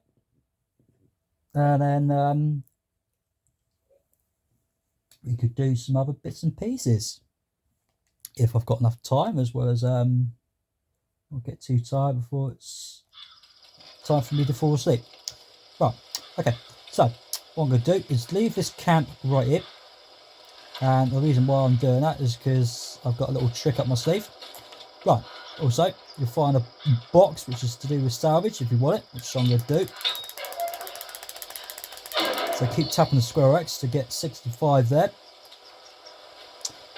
and then we could do some other bits and pieces if I've got enough time, as well as I'll get too tired before it's time for me to fall asleep. Right, okay, so what I'm going to do is leave this camp right here, and the reason why I'm doing that is because I've got a little trick up my sleeve. Right, also you'll find a box which is to do with salvage if you want it, which I'm going to do. So keep tapping the square X to get 65 there.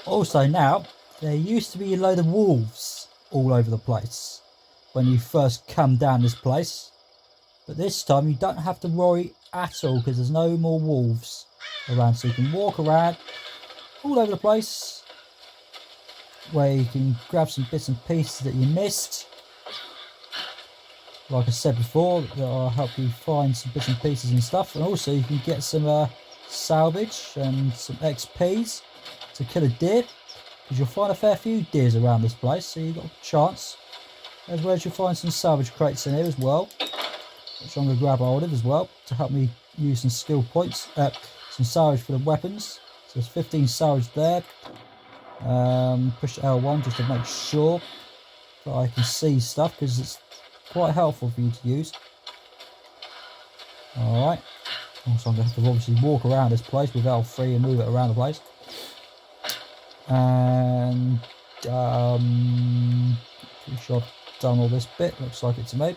Also now, there used to be a load of wolves all over the place when you first come down this place. But this time you don't have to worry at all, because there's no more wolves around. So you can walk around all over the place, where you can grab some bits and pieces that you missed. Like I said before, I'll help you find some bits and pieces and stuff. And also you can get some salvage and some XPs to kill a deer, because you'll find a fair few deers around this place, so you've got a chance. As well as you'll find some salvage crates in here as well, which I'm going to grab hold of as well, to help me use some skill points, some salvage for the weapons. So there's 15 salvage there. Push L1 just to make sure that I can see stuff, because it's quite helpful for you to use. Alright, also I'm going to have to obviously walk around this place with L3 and move it around the place. And pretty sure I've done all this bit, looks like it to me.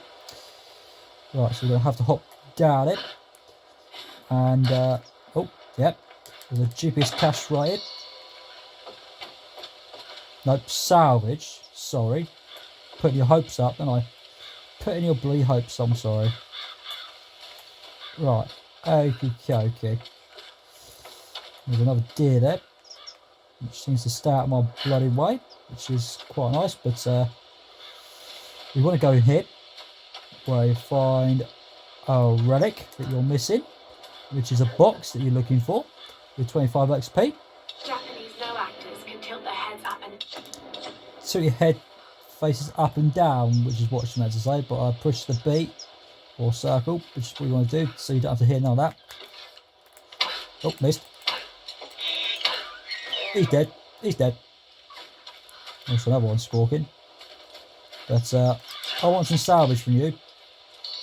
Right, so we're going to have to hop down it. And, oh, yep, there's a GPS cache right here. Nope, salvage, sorry. Putting your hopes up, and I putting your bloody hopes, I'm sorry. Right, okay. There's another deer there, which seems to stay out of my bloody way, which is quite nice. But we want to go in here, where you find a relic that you're missing, which is a box that you're looking for with 25 XP. Japanese no actors can tilt their heads up and... Tilt your head faces up and down, which is what she meant to say, but I push the B or circle, which is what you want to do, so you don't have to hear none of that. Oh, missed. He's dead. There's another one squawking. But I want some salvage from you,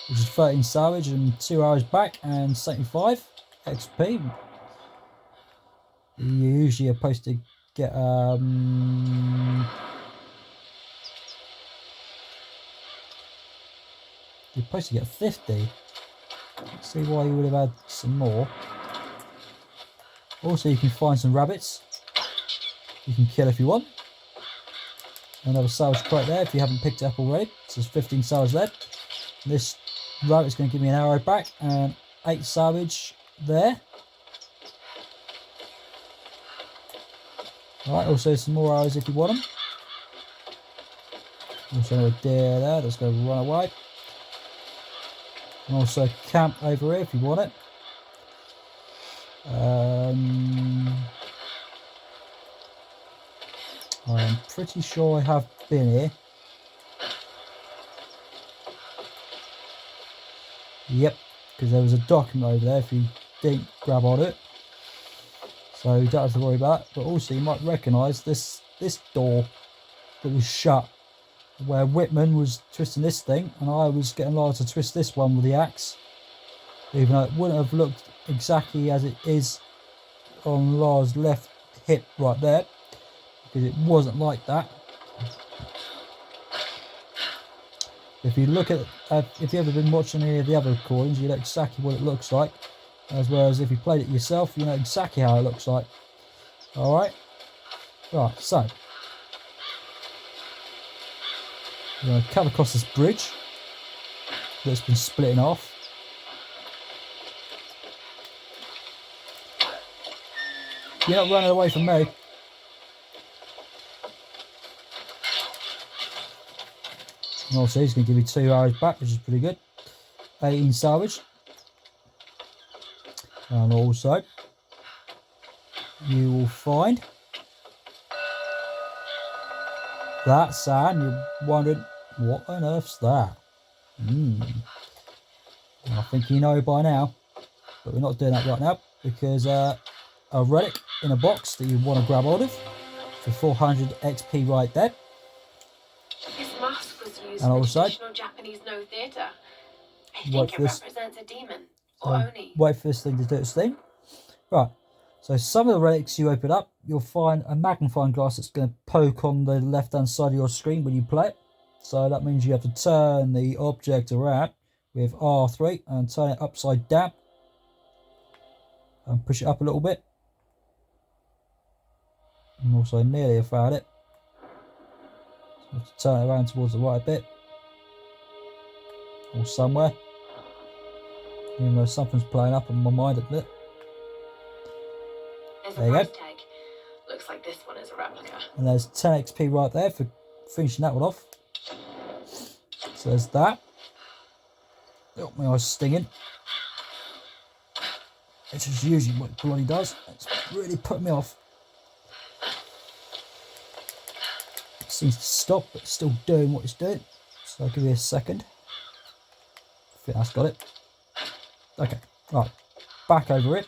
which is 13 salvage and 2 hours back and 75 XP. You usually are supposed to get you're supposed to get 50. Let's see why you would have had some more. Also, you can find some rabbits. You can kill if you want. Another salvage crate there if you haven't picked it up already. So there's 15 salvage there. This rabbit's going to give me an arrow back and 8 salvage there. Alright, also some more arrows if you want them. Also another deer there that's going to run away. And also camp over here if you want it. I'm pretty sure I have been here. Yep, because there was a document over there if you didn't grab on it. So you don't have to worry about it. But also you might recognise this door that was shut, where Whitman was twisting this thing and I was getting Lara to twist this one with the axe. Even though it wouldn't have looked exactly as it is on Lara's left hip right there, because it wasn't like that. If you look at, if you've ever been watching any of the other recordings, you know exactly what it looks like. As well as if you played it yourself, you know exactly how it looks like. Alright? Right, so. We're going to come across this bridge that's been splitting off. You're not running away from me. And also he's going to give you 2 arrows back, which is pretty good. 18 salvage. And also you will find that sand. You're wondering, what on earth's that? I think you know by now, but we're not doing that right now, because a relic in a box that you want to grab hold of for 400 XP right there. This mask was used And for also, traditional Japanese no theatre. I think it represents a demon, or Oni. Wait for this thing to do its thing. Right, so some of the relics you open up, you'll find a magnifying glass that's going to poke on the left hand side of your screen when you play it. So that means you have to turn the object around with R3 and turn it upside down and push it up a little bit. And also nearly have found it. So you have to turn it around towards the right a bit, or somewhere, even though something's playing up in my mind at the minute. There's a price tag. Looks like this one is a replica. And there's 10 XP right there for finishing that one off. So there's that. Got my eyes stinging. Which is usually what it bloody does. It's really put me off. It seems to stop, but it's still doing what it's doing. So I'll give you a second. I think that's got it. Okay, right. Back over it.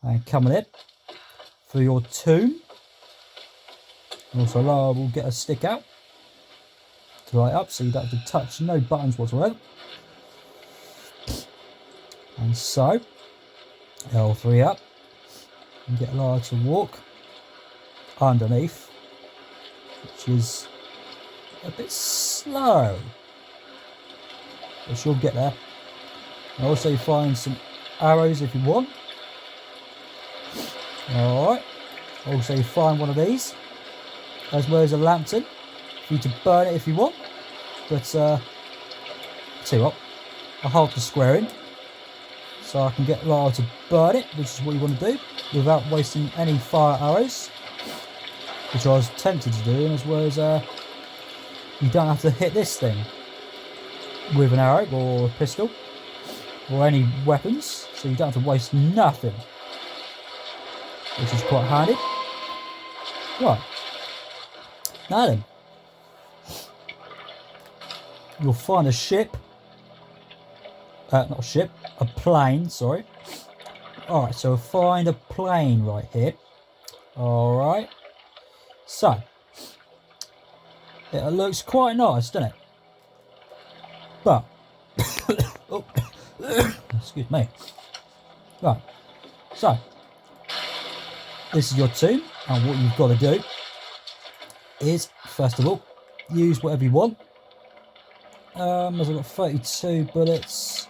And coming in for your tomb. Also, Lara will get a stick out to light up, so you don't have to touch no buttons whatsoever. And so, L3 up and get Lara to walk underneath, which is a bit slow, but she'll get there. And also find some arrows if you want. Alright, also you find one of these, as well as a lantern for you to burn it if you want. But tell you what, I'll hold the square in so I can get Lara to burn it, which is what you want to do without wasting any fire arrows, which I was tempted to do. And as well as you don't have to hit this thing with an arrow or a pistol or any weapons, so you don't have to waste nothing, which is quite handy. Right, now then, you'll find a ship, not a ship, a plane, sorry. Alright, so we'll find a plane right here. Alright, so it looks quite nice, doesn't it? But, oh, excuse me. Right, so this is your tomb, and what you've got to do is, first of all, use whatever you want. As I've got 32 bullets,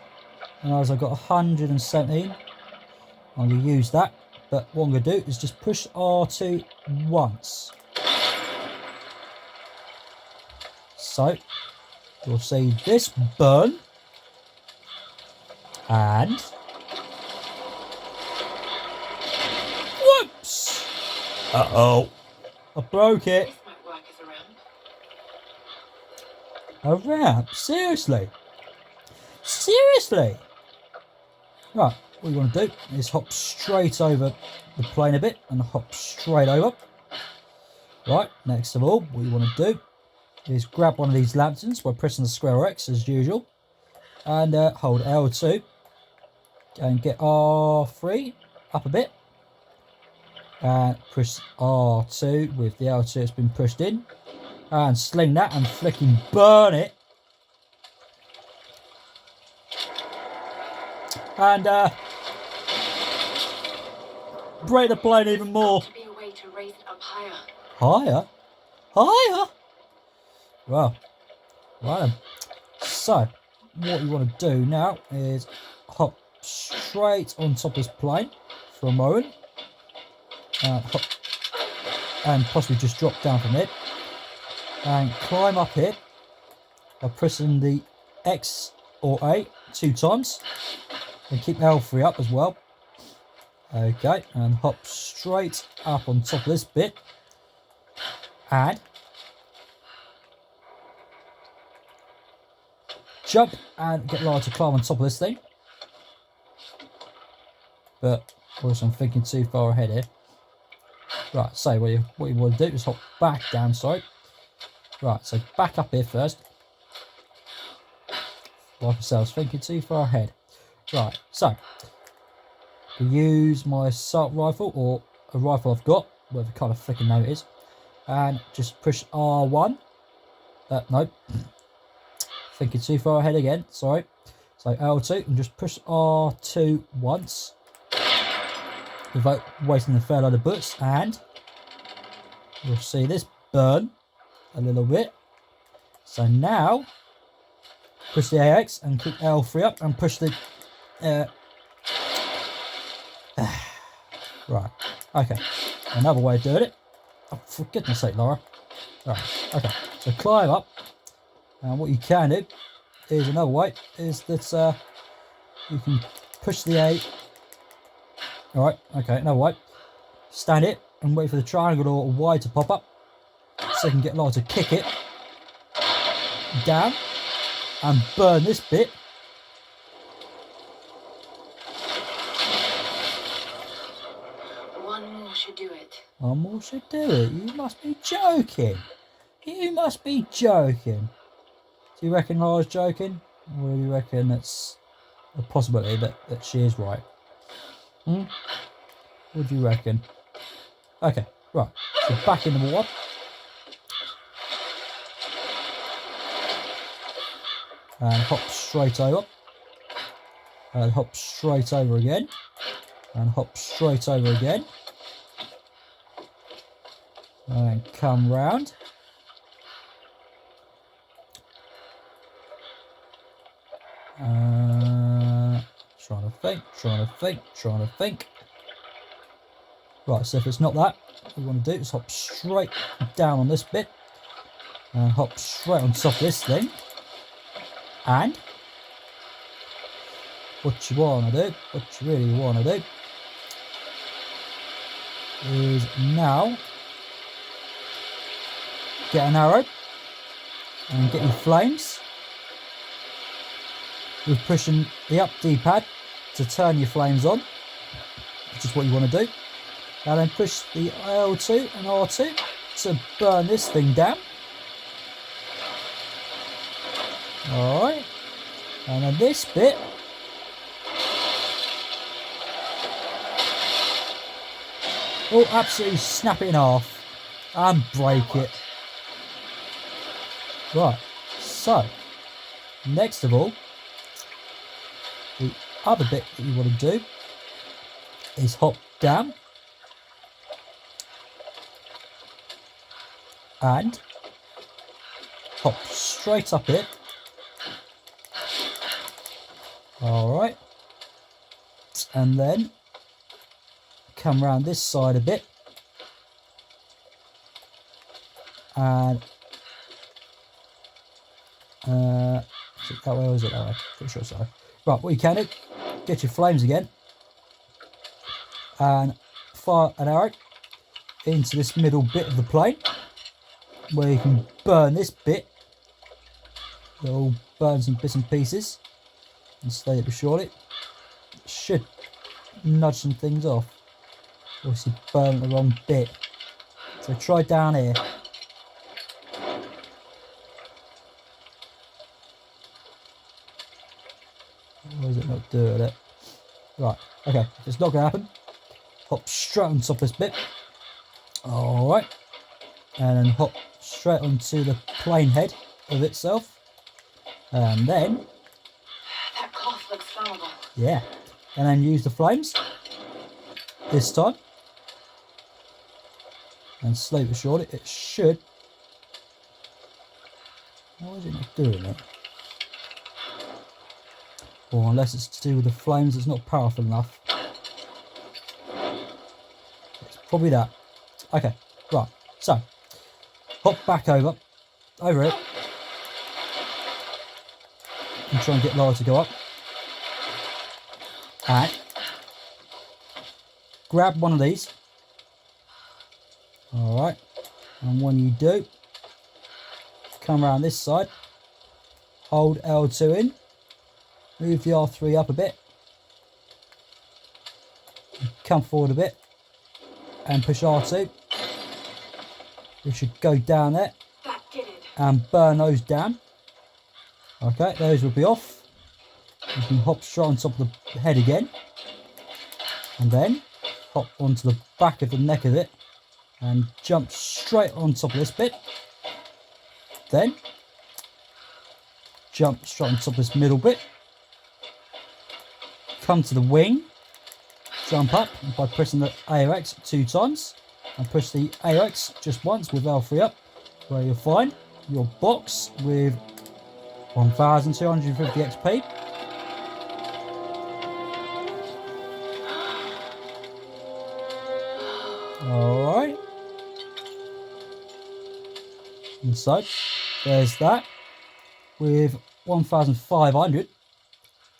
And as I've got 117, I'm going to use that. But what I'm going to do is just push R2 once. So, you'll see this burn. And... whoops! Uh-oh. I broke it. This might work as a ramp. A ramp? Seriously? Seriously? Right, what you want to do is hop straight over the plane a bit and hop straight over. Right, next of all, what you want to do is grab one of these lanterns by pressing the square X as usual and hold L2 and get R3 up a bit and push R2 with the L2 that's been pushed in and sling that and flicking burn it. And break the plane even more. There's got to be a way to raise it up higher. Higher? Higher? Well, right then. So, what you want to do now is hop straight on top of this plane for a moment. Hop, and possibly just drop down from it. And climb up here by pressing the X or A 2 times. And keep L3 up as well. Okay, and hop straight up on top of this bit. And jump and get Lara to climb on top of this thing. But of course I'm thinking too far ahead here. Right, so what you want to do is hop back down, sorry. Right, so back up here first. Like I said, I was thinking too far ahead. Right, so we use my assault rifle or a rifle I've got, whatever kind of freaking name it is, and just push R1. Nope, thinking too far ahead again. Sorry. So L2 and just push R2 once without wasting a fair load of bullets, and you'll see this burn a little bit. So now push the AX and keep L3 up and push the right, okay, another way of doing it. Oh, for goodness sake, Lara. Right, okay, so climb up, and what you can do is another way is that you can push the A. Alright, okay, another way. Stand it and wait for the triangle or Y to pop up so you can get Lara to kick it down and burn this bit. One more should do it. One more should do it. You must be joking. You must be joking. Do you reckon Lara's joking? Or do you reckon it's a possibility that she is right? What do you reckon? Okay, right. So back in the water. And hop straight over. And hop straight over again. And hop straight over again. And come round. Trying to think. Right, so if it's not that, what we want to do is hop straight down on this bit. And hop straight on top of this thing. And what you want to do, what you really want to do, is now get an arrow and get your flames. With pushing the up D-pad to turn your flames on, which is what you want to do. And then push the L2 and R2 to burn this thing down. Alright. And then this bit, oh, absolutely snap it in half and break it. Right, so next of all, the other bit that you want to do is hop down and hop straight up it Alright. And then come around this side a bit. And is it that way or is it that way? Pretty sure so. Right, what you can do, get your flames again and fire an arrow into this middle bit of the plane where you can burn this bit. It'll burn some bits and pieces and slowly but surely it should nudge some things off. Obviously burn the wrong bit. So try down here. Why is it not doing it? Right, okay, if it's not going to happen, hop straight on top of this bit. Alright, and then hop straight onto the plane head of itself. And then, That cloth looks flammable. yeah, and then use the flames this time. And slowly but surely, it should. Why is it not doing it? Or unless it's to do with the flames, it's not powerful enough. It's probably that. Okay, right. So, hop back over it, and try and get Laura to go up. And grab one of these. Alright, and when you do, come around this side, hold L2 in, move the R3 up a bit, come forward a bit, and push R2. We should go down there That did it. and burn those down. Okay, those will be off. You can hop straight on top of the head again, and then hop onto the back of the neck of it and jump straight on top of this bit. Then jump straight on top of this middle bit. Come to the wing, jump up by pressing the AOX 2 times, and push the AOX just once with L3 up, where you'll find your box with 1250 XP. Alright. And so, there's that. With 1500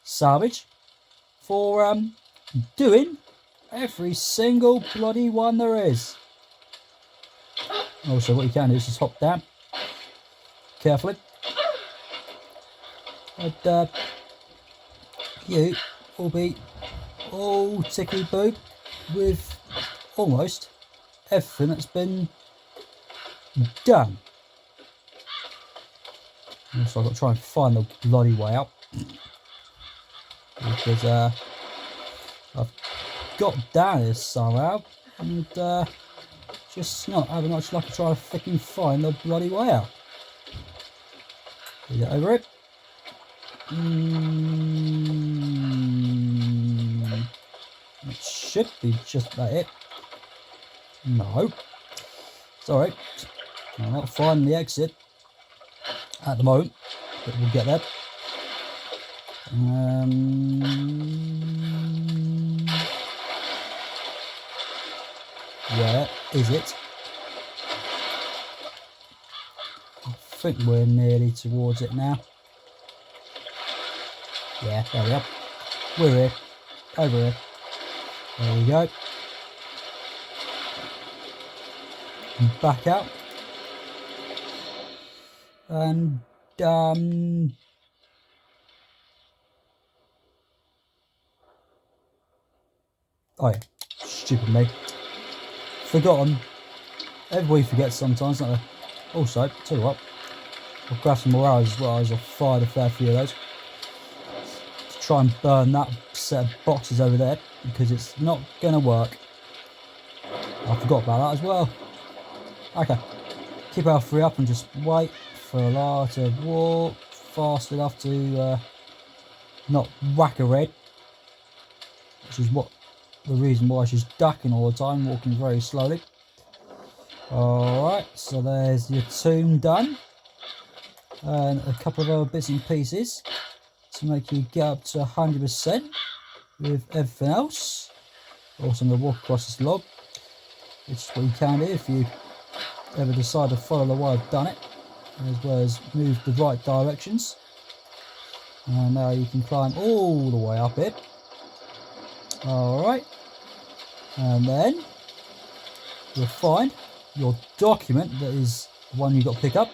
salvage for doing every single bloody one there is. Also, what you can do is just hop down carefully. And you will be all tickly boo with almost everything that's been done. So I've got to try and find the bloody way out, because I've got down here somehow and just not having much luck to try and freaking find the bloody way out. Get over it. It should be just about it. No. Sorry. I'm not finding the exit at the moment, but we'll get there. Where is it? I think we're nearly towards it now. Yeah, there we are. We're here. Over here. There we go. And back out. And oh yeah, stupid me. Forgotten. Everybody forgets sometimes, don't they? Also, tell you what, I'll grab some more arrows as well, as I've fired a fair few of those. To try and burn that set of boxes over there, because it's not going to work. I forgot about that as well. Okay, keep L3 up and just wait for Lara to walk fast enough to not whack a red, which is what the reason why she's ducking all the time, walking very slowly. Alright, so there's your tomb done, and a couple of other bits and pieces. to make you get up to 100% with everything else. Also, I'm going to walk across this log, which is what you can do if you ever decide to follow the way I've done it, as well as move the right directions. And now you can climb all the way up it. Alright. And then you'll find your document that is the one you've got to pick up.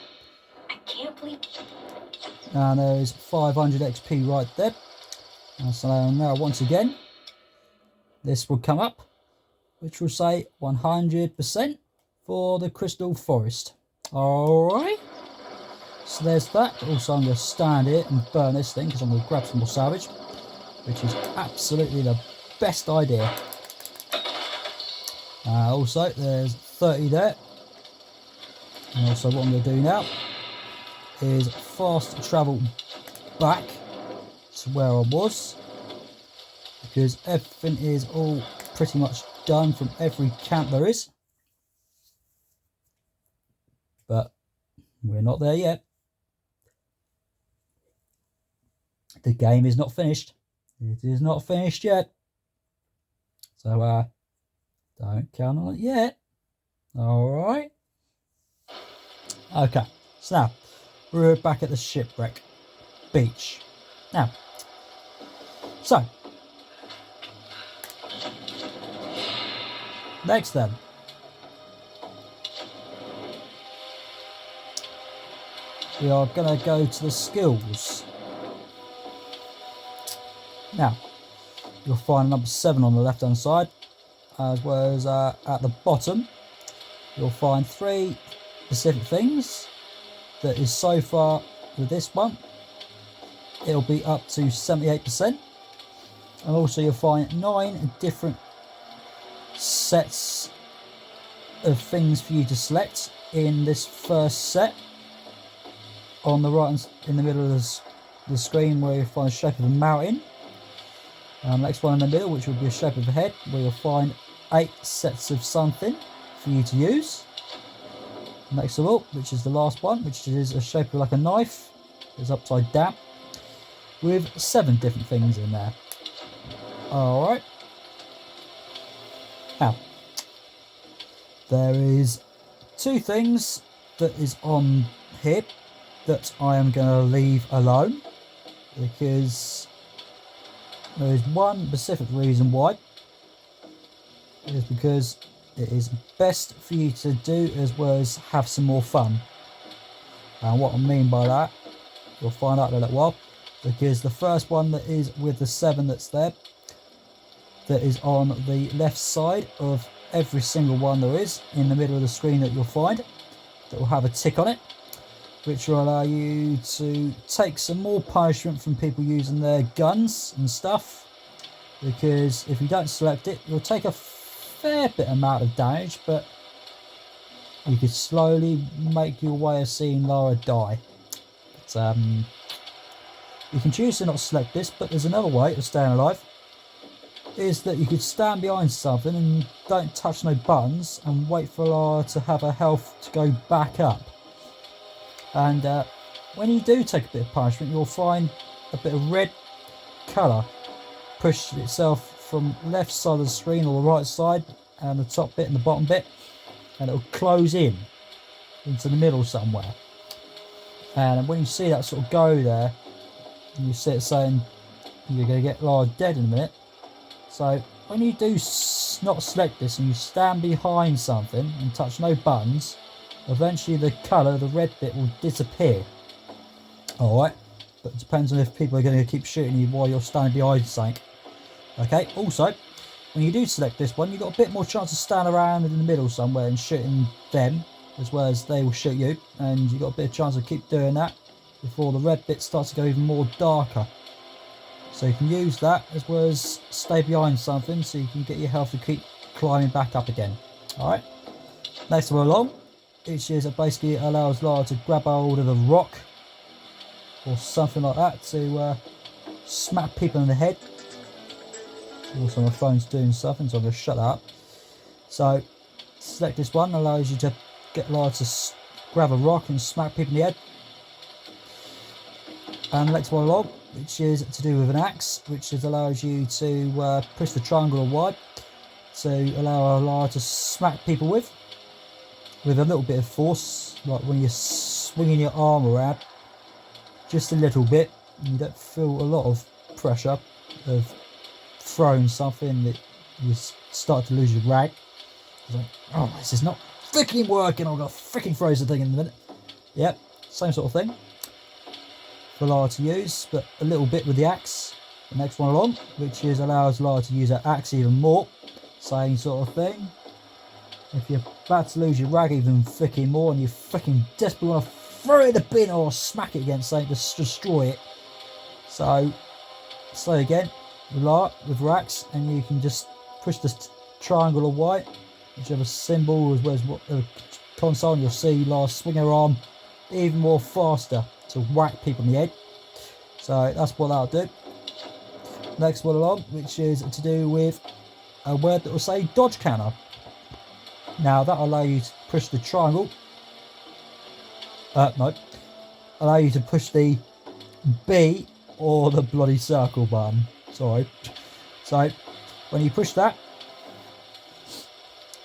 I can't believe. And there's 500 XP right there. And so now once again, this will come up, which will say 100% for the Crystal Forest. Alright. So there's that. Also, I'm going to stand here and burn this thing because I'm going to grab some more salvage, which is absolutely the best idea. Also, there's 30 there. And also what I'm going to do now is fast travel back to where I was, because everything is all pretty much done from every camp there is. But we're not there yet. The game is not finished. It is not finished yet. So, don't count on it yet. Alright. Okay. So now, we're back at the shipwreck beach. Now, so, next then. We are going to go to the skills. Now, you'll find number 7 on the left hand side, as well as at the bottom you'll find 3 specific things. That is so far with this one, it'll be up to 78%, and also you'll find 9 different sets of things for you to select in this first set. On the right in the middle of the screen, where you'll find the shape of a mountain. Next one in the middle, which will be a shape of a head, where you'll find 8 sets of something for you to use. Next of all, which is the last one, which is a shape of like a knife, is upside down, with 7 different things in there. Alright. Now, there is 2 things that is on here that I am going to leave alone, because there is one specific reason why. It is because it is best for you to do as well as have some more fun. And what I mean by that, you'll find out in a little while, because the first one that is with the 7 that's there, that is on the left side of every single one there is in the middle of the screen, that you'll find that will have a tick on it, which will allow you to take some more punishment from people using their guns and stuff, because if you don't select it, you'll take a fair bit amount of damage, but you could slowly make your way of seeing Lara die. But, you can choose to not select this, but there's another way of staying alive, is that you could stand behind something and don't touch no buttons and wait for Lara to have her health to go back up. And when you do take a bit of punishment, you'll find a bit of red colour push itself from left side of the screen or the right side, and the top bit and the bottom bit, and it'll close in into the middle somewhere. And when you see that sort of go there, you see it saying you're going to get Lara dead in a minute. So when you do not select this and you stand behind something and touch no buttons, eventually the colour, the red bit, will disappear. Alright, but it depends on if people are going to keep shooting you while you're standing behind something. Okay, also, when you do select this one, you've got a bit more chance to stand around in the middle somewhere and shooting them, as well as they will shoot you, and you've got a bit of chance to keep doing that before the red bit starts to go even more darker. So you can use that as well as stay behind something, so you can get your health to keep climbing back up again. Alright, next one along, which is basically allows Lara to grab hold of a rock or something like that to smack people in the head. Also my phone's doing something, so I'm going to shut that up. So select this one, allows you to get Lara to grab a rock and smack people in the head. And the next one along, which is to do with an axe, which allows you to push the triangle or Y to allow a lar to smack people with a little bit of force, like when you're swinging your arm around, just a little bit. You don't feel a lot of pressure of throwing something that you start to lose your rag. It's like, oh, this is not freaking working, I'm gonna freaking throw the thing in a minute. Yep, same sort of thing for Lara to use, but a little bit with the axe. The next one along, which is allows Lara to use that axe even more. Same sort of thing. If you're about to lose your rag even freaking more and you freaking desperately want to throw it in the bin or smack it against something to destroy it. So again, with Lara, with her axe, and you can just push this triangle or Y, whichever symbol as well as what the console, and you'll see Lara swing her arm even more faster to whack people in the head. So that's what that'll do. Next one along, which is to do with a word that will say dodge counter. Now that'll allow you to push the triangle. No. Allow you to push the B or the bloody circle button. Sorry. So when you push that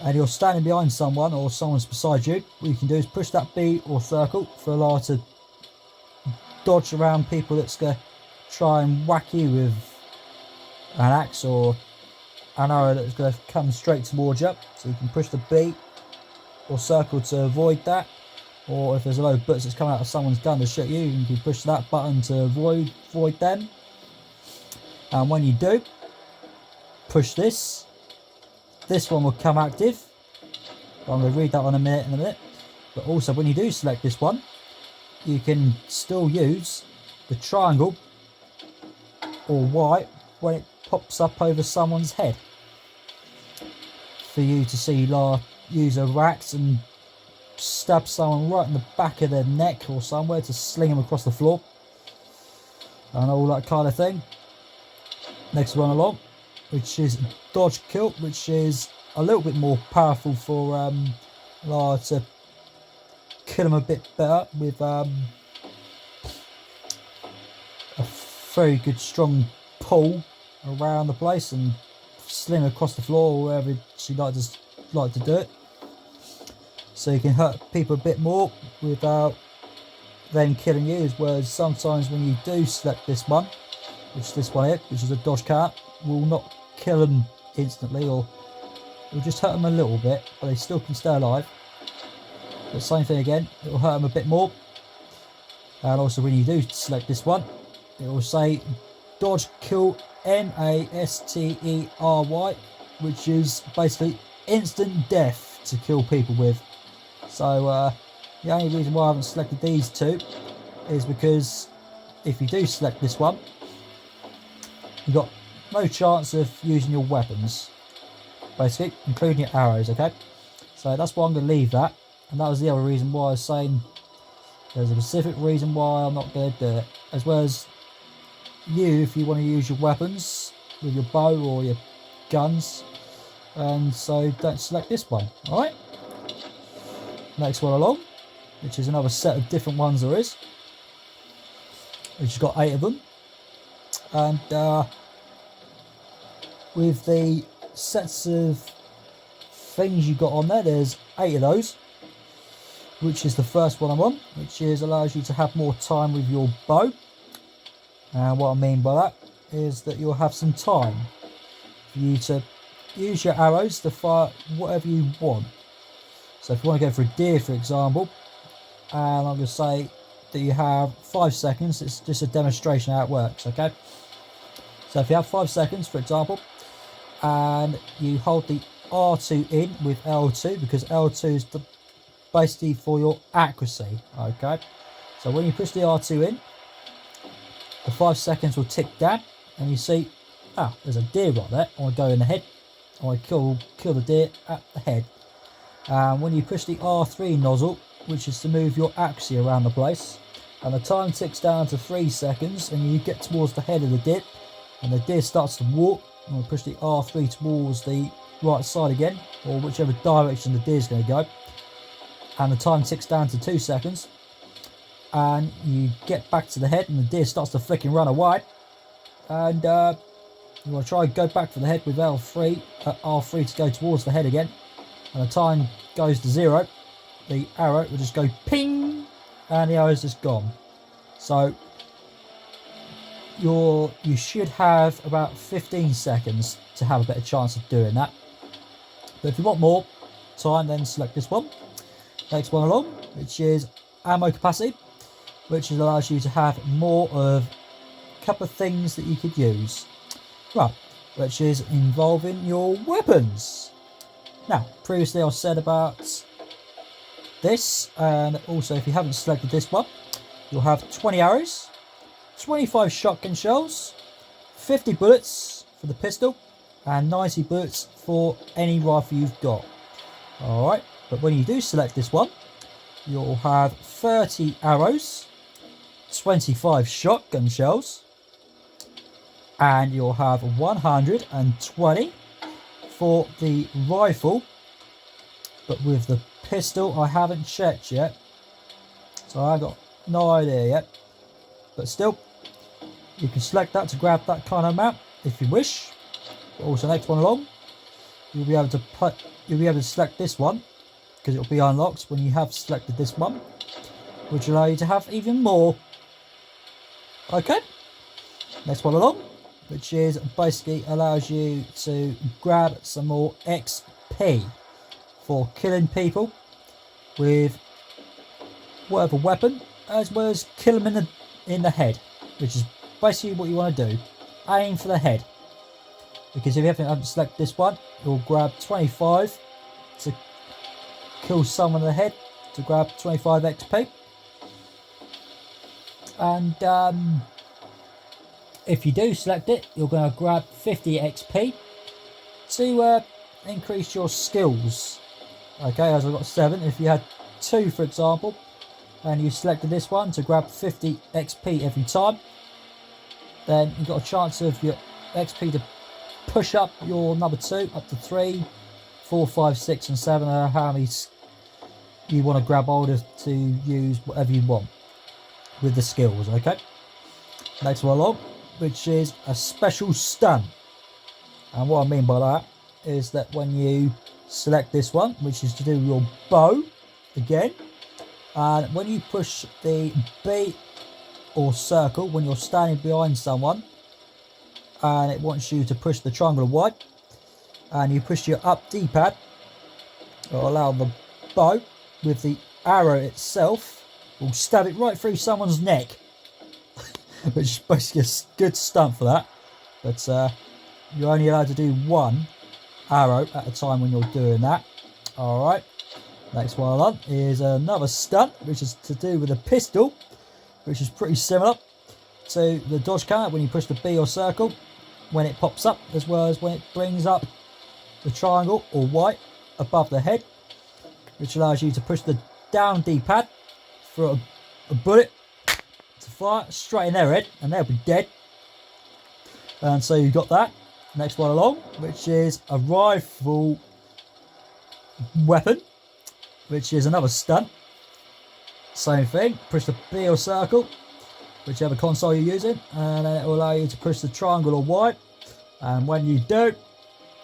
and you're standing behind someone or someone's beside you, what you can do is push that B or circle for Lara to dodge around people that's going to try and whack you with an axe or an arrow that's going to come straight towards you. So you can push the B or circle to avoid that, or if there's a load of bullets that's coming out of someone's gun to shoot you, you can push that button to avoid them. And when you do push this one will come active. I'm going to read that on in a minute. But also when you do select this one, you can still use the triangle or Y when it pops up over someone's head for you to see Lara use her axe and stab someone right in the back of their neck or somewhere to sling them across the floor and all that kind of thing. Next one along, which is dodge kill, which is a little bit more powerful for Lara to kill them a bit better with a very good strong pull around the place and sling across the floor or wherever she like to do it. So you can hurt people a bit more without them killing you, as well as sometimes when you do select this one, which is this one here, which is a dodge cat, will not kill them instantly, or it will just hurt them a little bit, but they still can stay alive. But same thing again, it will hurt them a bit more. And also when you do select this one, it will say dodge kill Mastery, which is basically instant death to kill people with. So the only reason why I haven't selected these two is because if you do select this one, you've got no chance of using your weapons, basically, including your arrows, okay? So that's why I'm going to leave that. And that was the other reason why I was saying there's a specific reason why I'm not going to do it. As well as you, if you want to use your weapons with your bow or your guns. And so don't select this one, alright? Next one along, which is another set of different ones there is. Which has got 8 of them. And with the sets of things you got on there, there's 8 of those. Which is the first one I'm on, which is allows you to have more time with your bow. And what I mean by that is that you'll have some time for you to use your arrows to fire whatever you want. So if you want to go for a deer, for example, and I'm going to say that you have 5 seconds, it's just a demonstration of how it works, okay? So if you have 5 seconds, for example, and you hold the R2 in with L2, because L2 is basically for your accuracy, okay? So when you push the R2 in, the 5 seconds will tick down, and you see, there's a deer right there. I want to go in the head. I want to kill the deer at the head. And when you push the R3 nozzle, which is to move your accuracy around the place, and the time ticks down to 3 seconds, and you get towards the head of the deer, and the deer starts to walk, and we push the R3 towards the right side again, or whichever direction the deer is going to go, and the time ticks down to 2 seconds, and you get back to the head, and the deer starts to flick and run away. And you want to try and go back for the head with R3 to go towards the head again. And the time goes to 0. The arrow will just go ping, and the arrow's just gone. So you should have about 15 seconds to have a better chance of doing that. But if you want more time, then select this one. Next one along, which is ammo capacity, which allows you to have more of a couple of things that you could use. Right, which is involving your weapons. Now, previously I said about this, and also if you haven't selected this one, you'll have 20 arrows, 25 shotgun shells, 50 bullets for the pistol, and 90 bullets for any rifle you've got. Alright, but when you do select this one, you'll have 30 arrows, 25 shotgun shells, and you'll have 120 for the rifle. But with the pistol, I haven't checked yet, so I've got no idea yet. But still, you can select that to grab that kind of amount if you wish. But also, next one along, you'll be able to select this one, because it'll be unlocked when you have selected this one, which will allow you to have even more. Okay, next one along, which is basically allows you to grab some more XP for killing people with whatever weapon, as well as kill them in the head, which is basically what you want to do. Aim for the head, because if you haven't selected this one, you'll grab 25 to kill someone in the head to grab 25 XP. And if you do select it, you're going to grab 50 XP to increase your skills. Okay, as I've got 7. If you had 2, for example, and you selected this one to grab 50 XP every time, then you've got a chance of your XP to push up your number 2 up to 3, 4, 5, 6 and 7, or how many you want to grab hold of to use whatever you want with the skills. Okay, next one along, which is a special stun. And what I mean by that is that when you select this one, which is to do your bow again, and when you push the B or circle when you're standing behind someone, and it wants you to push the triangle wide, and you push your up D-pad, it'll allow the bow with the arrow itself will stab it right through someone's neck, which is basically a good stunt for that. But you're only allowed to do 1 arrow at a time when you're doing that. Alright, next one on is another stunt, which is to do with a pistol, which is pretty similar to the dodge counter when you push the B or circle when it pops up, as well as when it brings up the triangle or white above the head, which allows you to push the down D-pad for a bullet to fire straight in their head, and they'll be dead. And so you've got that. Next one along, which is a rifle weapon, which is another stunt. Same thing, push the B or circle, whichever console you're using, and then it will allow you to push the triangle or white, and when you do,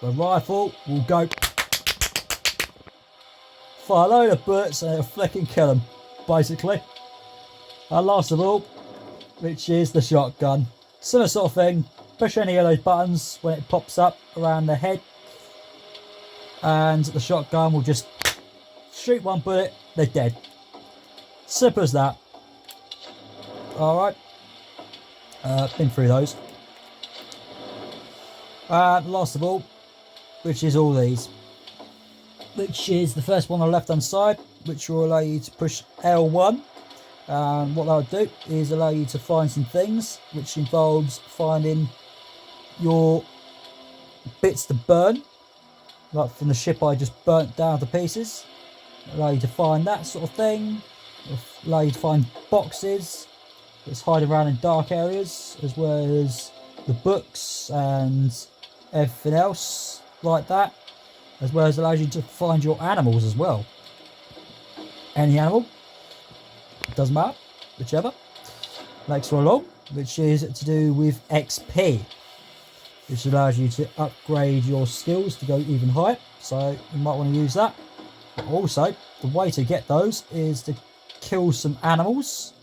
the rifle will go fire a load of bullets and it'll flick and kill them, basically. And last of all, which is the shotgun. Similar sort of thing, push any of those buttons when it pops up around the head, and the shotgun will just shoot 1 bullet, they're dead. Simple as that. Alright, been through those. And last of all, which is all these, which is the first one on the left hand side, which will allow you to push L1, and what that will do is allow you to find some things, which involves finding your bits to burn, like from the ship I just burnt down to pieces. Allow you to find that sort of thing. It'll allow you to find boxes that's hiding around in dark areas, as well as the books and everything else like that, as well as allows you to find your animals as well. Any animal, doesn't matter, whichever. Next one along, which is to do with XP, which allows you to upgrade your skills to go even higher, so you might want to use that. But also, the way to get those is to kill some animals,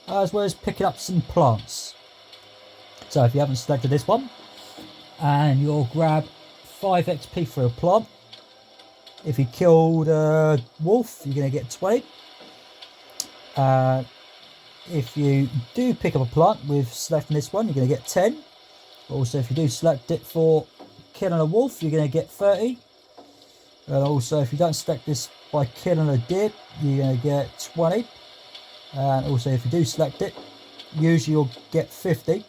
as well as picking up some plants. So if you haven't selected this one, and you'll grab 5 XP for a plant. If you killed a wolf, you're going to get 20. If you do pick up a plant with selecting this one, you're going to get 10. Also, if you do select it for killing a wolf, you're going to get 30. And also, if you don't select this by killing a deer, you're going to get 20. And also, if you do select it, usually you'll get 50.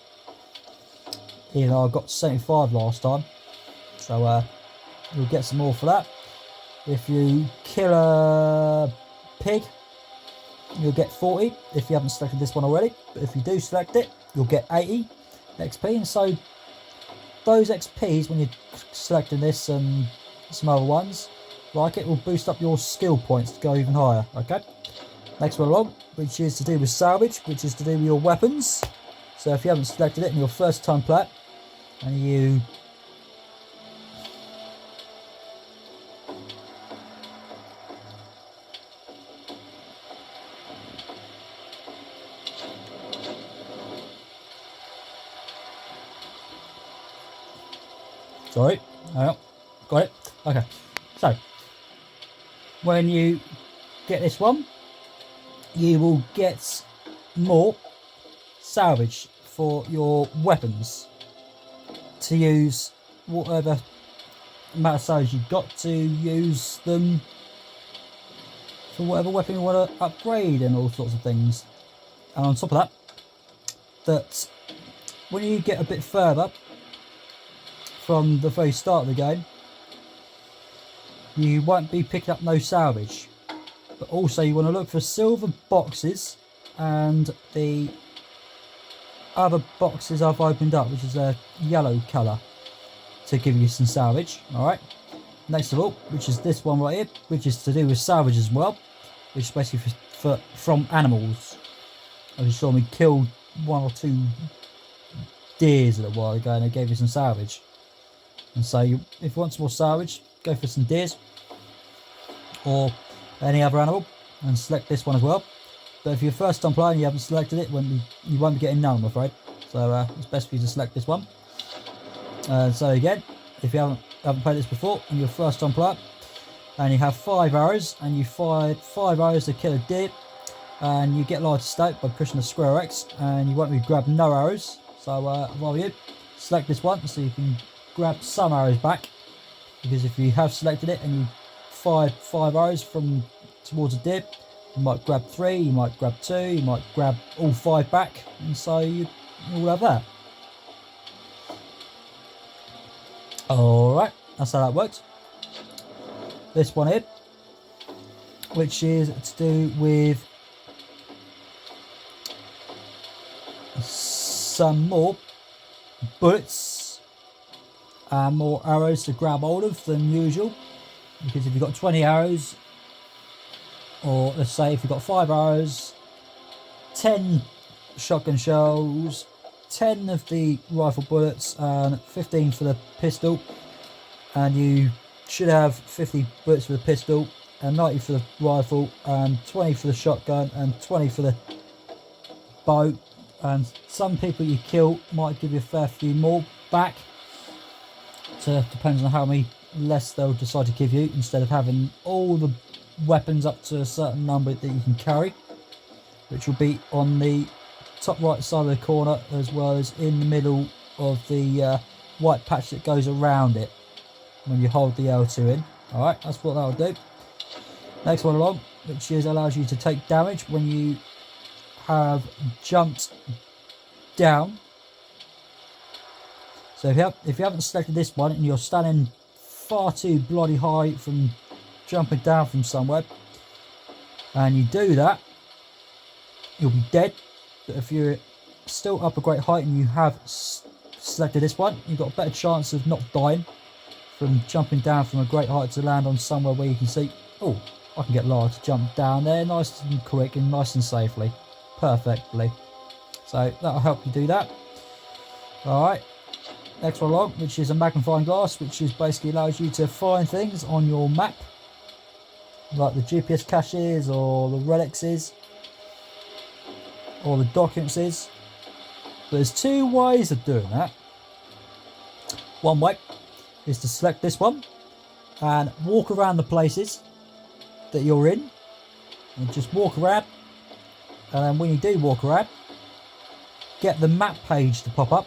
You know, I got 75 last time, so you'll get some more for that. If you kill a pig, you'll get 40 if you haven't selected this one already. But if you do select it, you'll get 80 XP. And so those XPs, when you're selecting this and some other ones like it, will boost up your skill points to go even higher. Okay, next one along, which is to do with salvage, which is to do with your weapons. So if you haven't selected it in your first time play, and you sorry, no, got it. Okay, so when you get this one, you will get more salvage for your weapons to use. Whatever amount of salvage you've got to use them for whatever weapon you want to upgrade and all sorts of things. And on top of that, when you get a bit further from the very start of the game, you won't be picking up no salvage, but also you want to look for silver boxes and the other boxes I've opened up, which is a yellow colour, to give you some salvage. Alright, next of all, which is this one right here, which is to do with salvage as well, which is basically from animals. As you saw me kill 1 or 2 deers a little while ago, and they gave you some salvage. And so if you want some more salvage, go for some deers or any other animal and select this one as well. But if you're first time playing and you haven't selected it, you won't be getting none, I'm afraid. So it's best for you to select this one. So again, if you haven't played this before and you're first time player and you have 5 arrows and you fired 5 arrows to kill a deer, and you get large stake by pushing the square X, and you won't be grabbing no arrows. So while you select this one so you can grab some arrows back, because if you have selected it and you fired 5 arrows from towards a deer, you might grab 3, you might grab 2, you might grab all 5 back, and so you will have that. Alright, that's how that works. This one here, which is to do with some more bullets and more arrows to grab hold of than usual, because if you've got 20 arrows, or let's say if you've got 5 arrows, 10 shotgun shells, 10 of the rifle bullets and 15 for the pistol, and you should have 50 bullets for the pistol and 90 for the rifle and 20 for the shotgun and 20 for the bow. And some people you kill might give you a fair few more back, so depends on how many less they'll decide to give you, instead of having all the weapons up to a certain number that you can carry, which will be on the top right side of the corner, as well as in the middle of the white patch that goes around it when you hold the L2 in. Alright, that's what that'll do. Next one along, which is allows you to take damage when you have jumped down. So if you haven't selected this one and you're standing far too bloody high from jumping down from somewhere, and you do that, you'll be dead. But if you're still up a great height and you have selected this one, you've got a better chance of not dying from jumping down from a great height to land on somewhere where you can see, oh, I can get Lara to jump down there nice and quick and nice and safely. Perfectly. So that'll help you do that. Alright. Next one along, which is a magnifying glass, which is basically allows you to find things on your map. Like the GPS caches or the relics or the documents. There's two ways of doing that. One way is to select this one and walk around the places that you're in and just walk around, and then when you do walk around, get the map page to pop up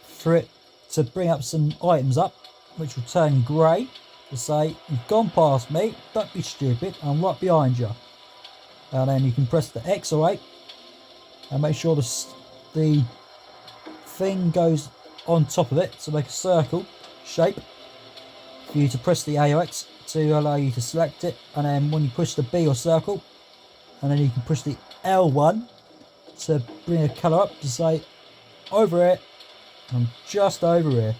for it to bring up some items up which will turn grey to say you've gone past me, don't be stupid, I'm right behind you. And then you can press the X or 8 and make sure the thing goes on top of it to make a circle shape for you to press the A or X to allow you to select it, and then when you push the B or circle, and then you can push the L1 to bring a colour up to say over here, I'm just over here.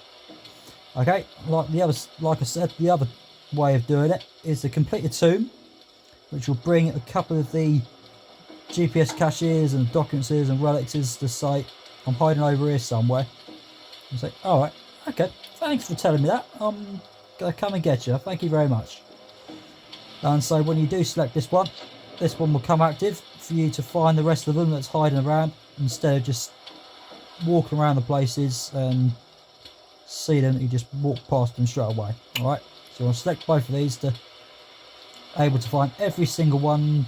Okay, like I said, the other way of doing it is to complete a tomb, which will bring a couple of the GPS caches and documents and relics to say I'm hiding over here somewhere. And say, alright, okay, thanks for telling me that. I'm gonna come and get you. Thank you very much. And so when you do select this one will come active for you to find the rest of them that's hiding around, instead of just walking around the places and see them, you just walk past them straight away. Alright, so I'll select both of these to able to find every single one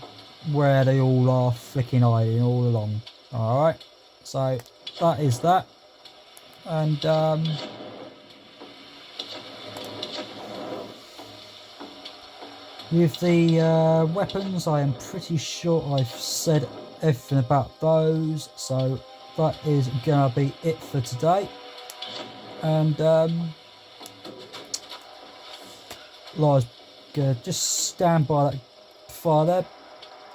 where they all are flicking hiding all along. Alright, so that is that. And with the weapons, I am pretty sure I've said everything about those, so that is gonna be it for today. And Lara's gonna just stand by that fire there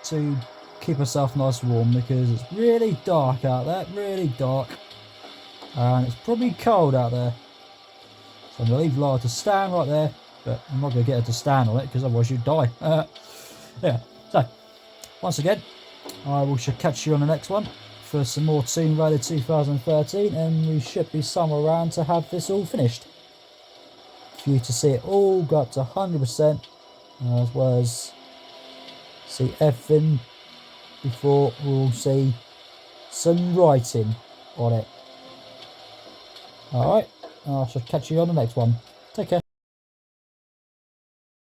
to keep herself nice and warm, because it's really dark out there, really dark, and it's probably cold out there. So I'm gonna leave Lara to stand right there, but I'm not gonna get her to stand on it because otherwise you'd die. Yeah, so once again, I will catch you on the next one for some more Tomb Raider 2013, and we should be somewhere around to have this all finished for you to see it all go up to 100%, as well as see everything before we'll see some writing on it. Alright, I shall catch you on the next one. Take care.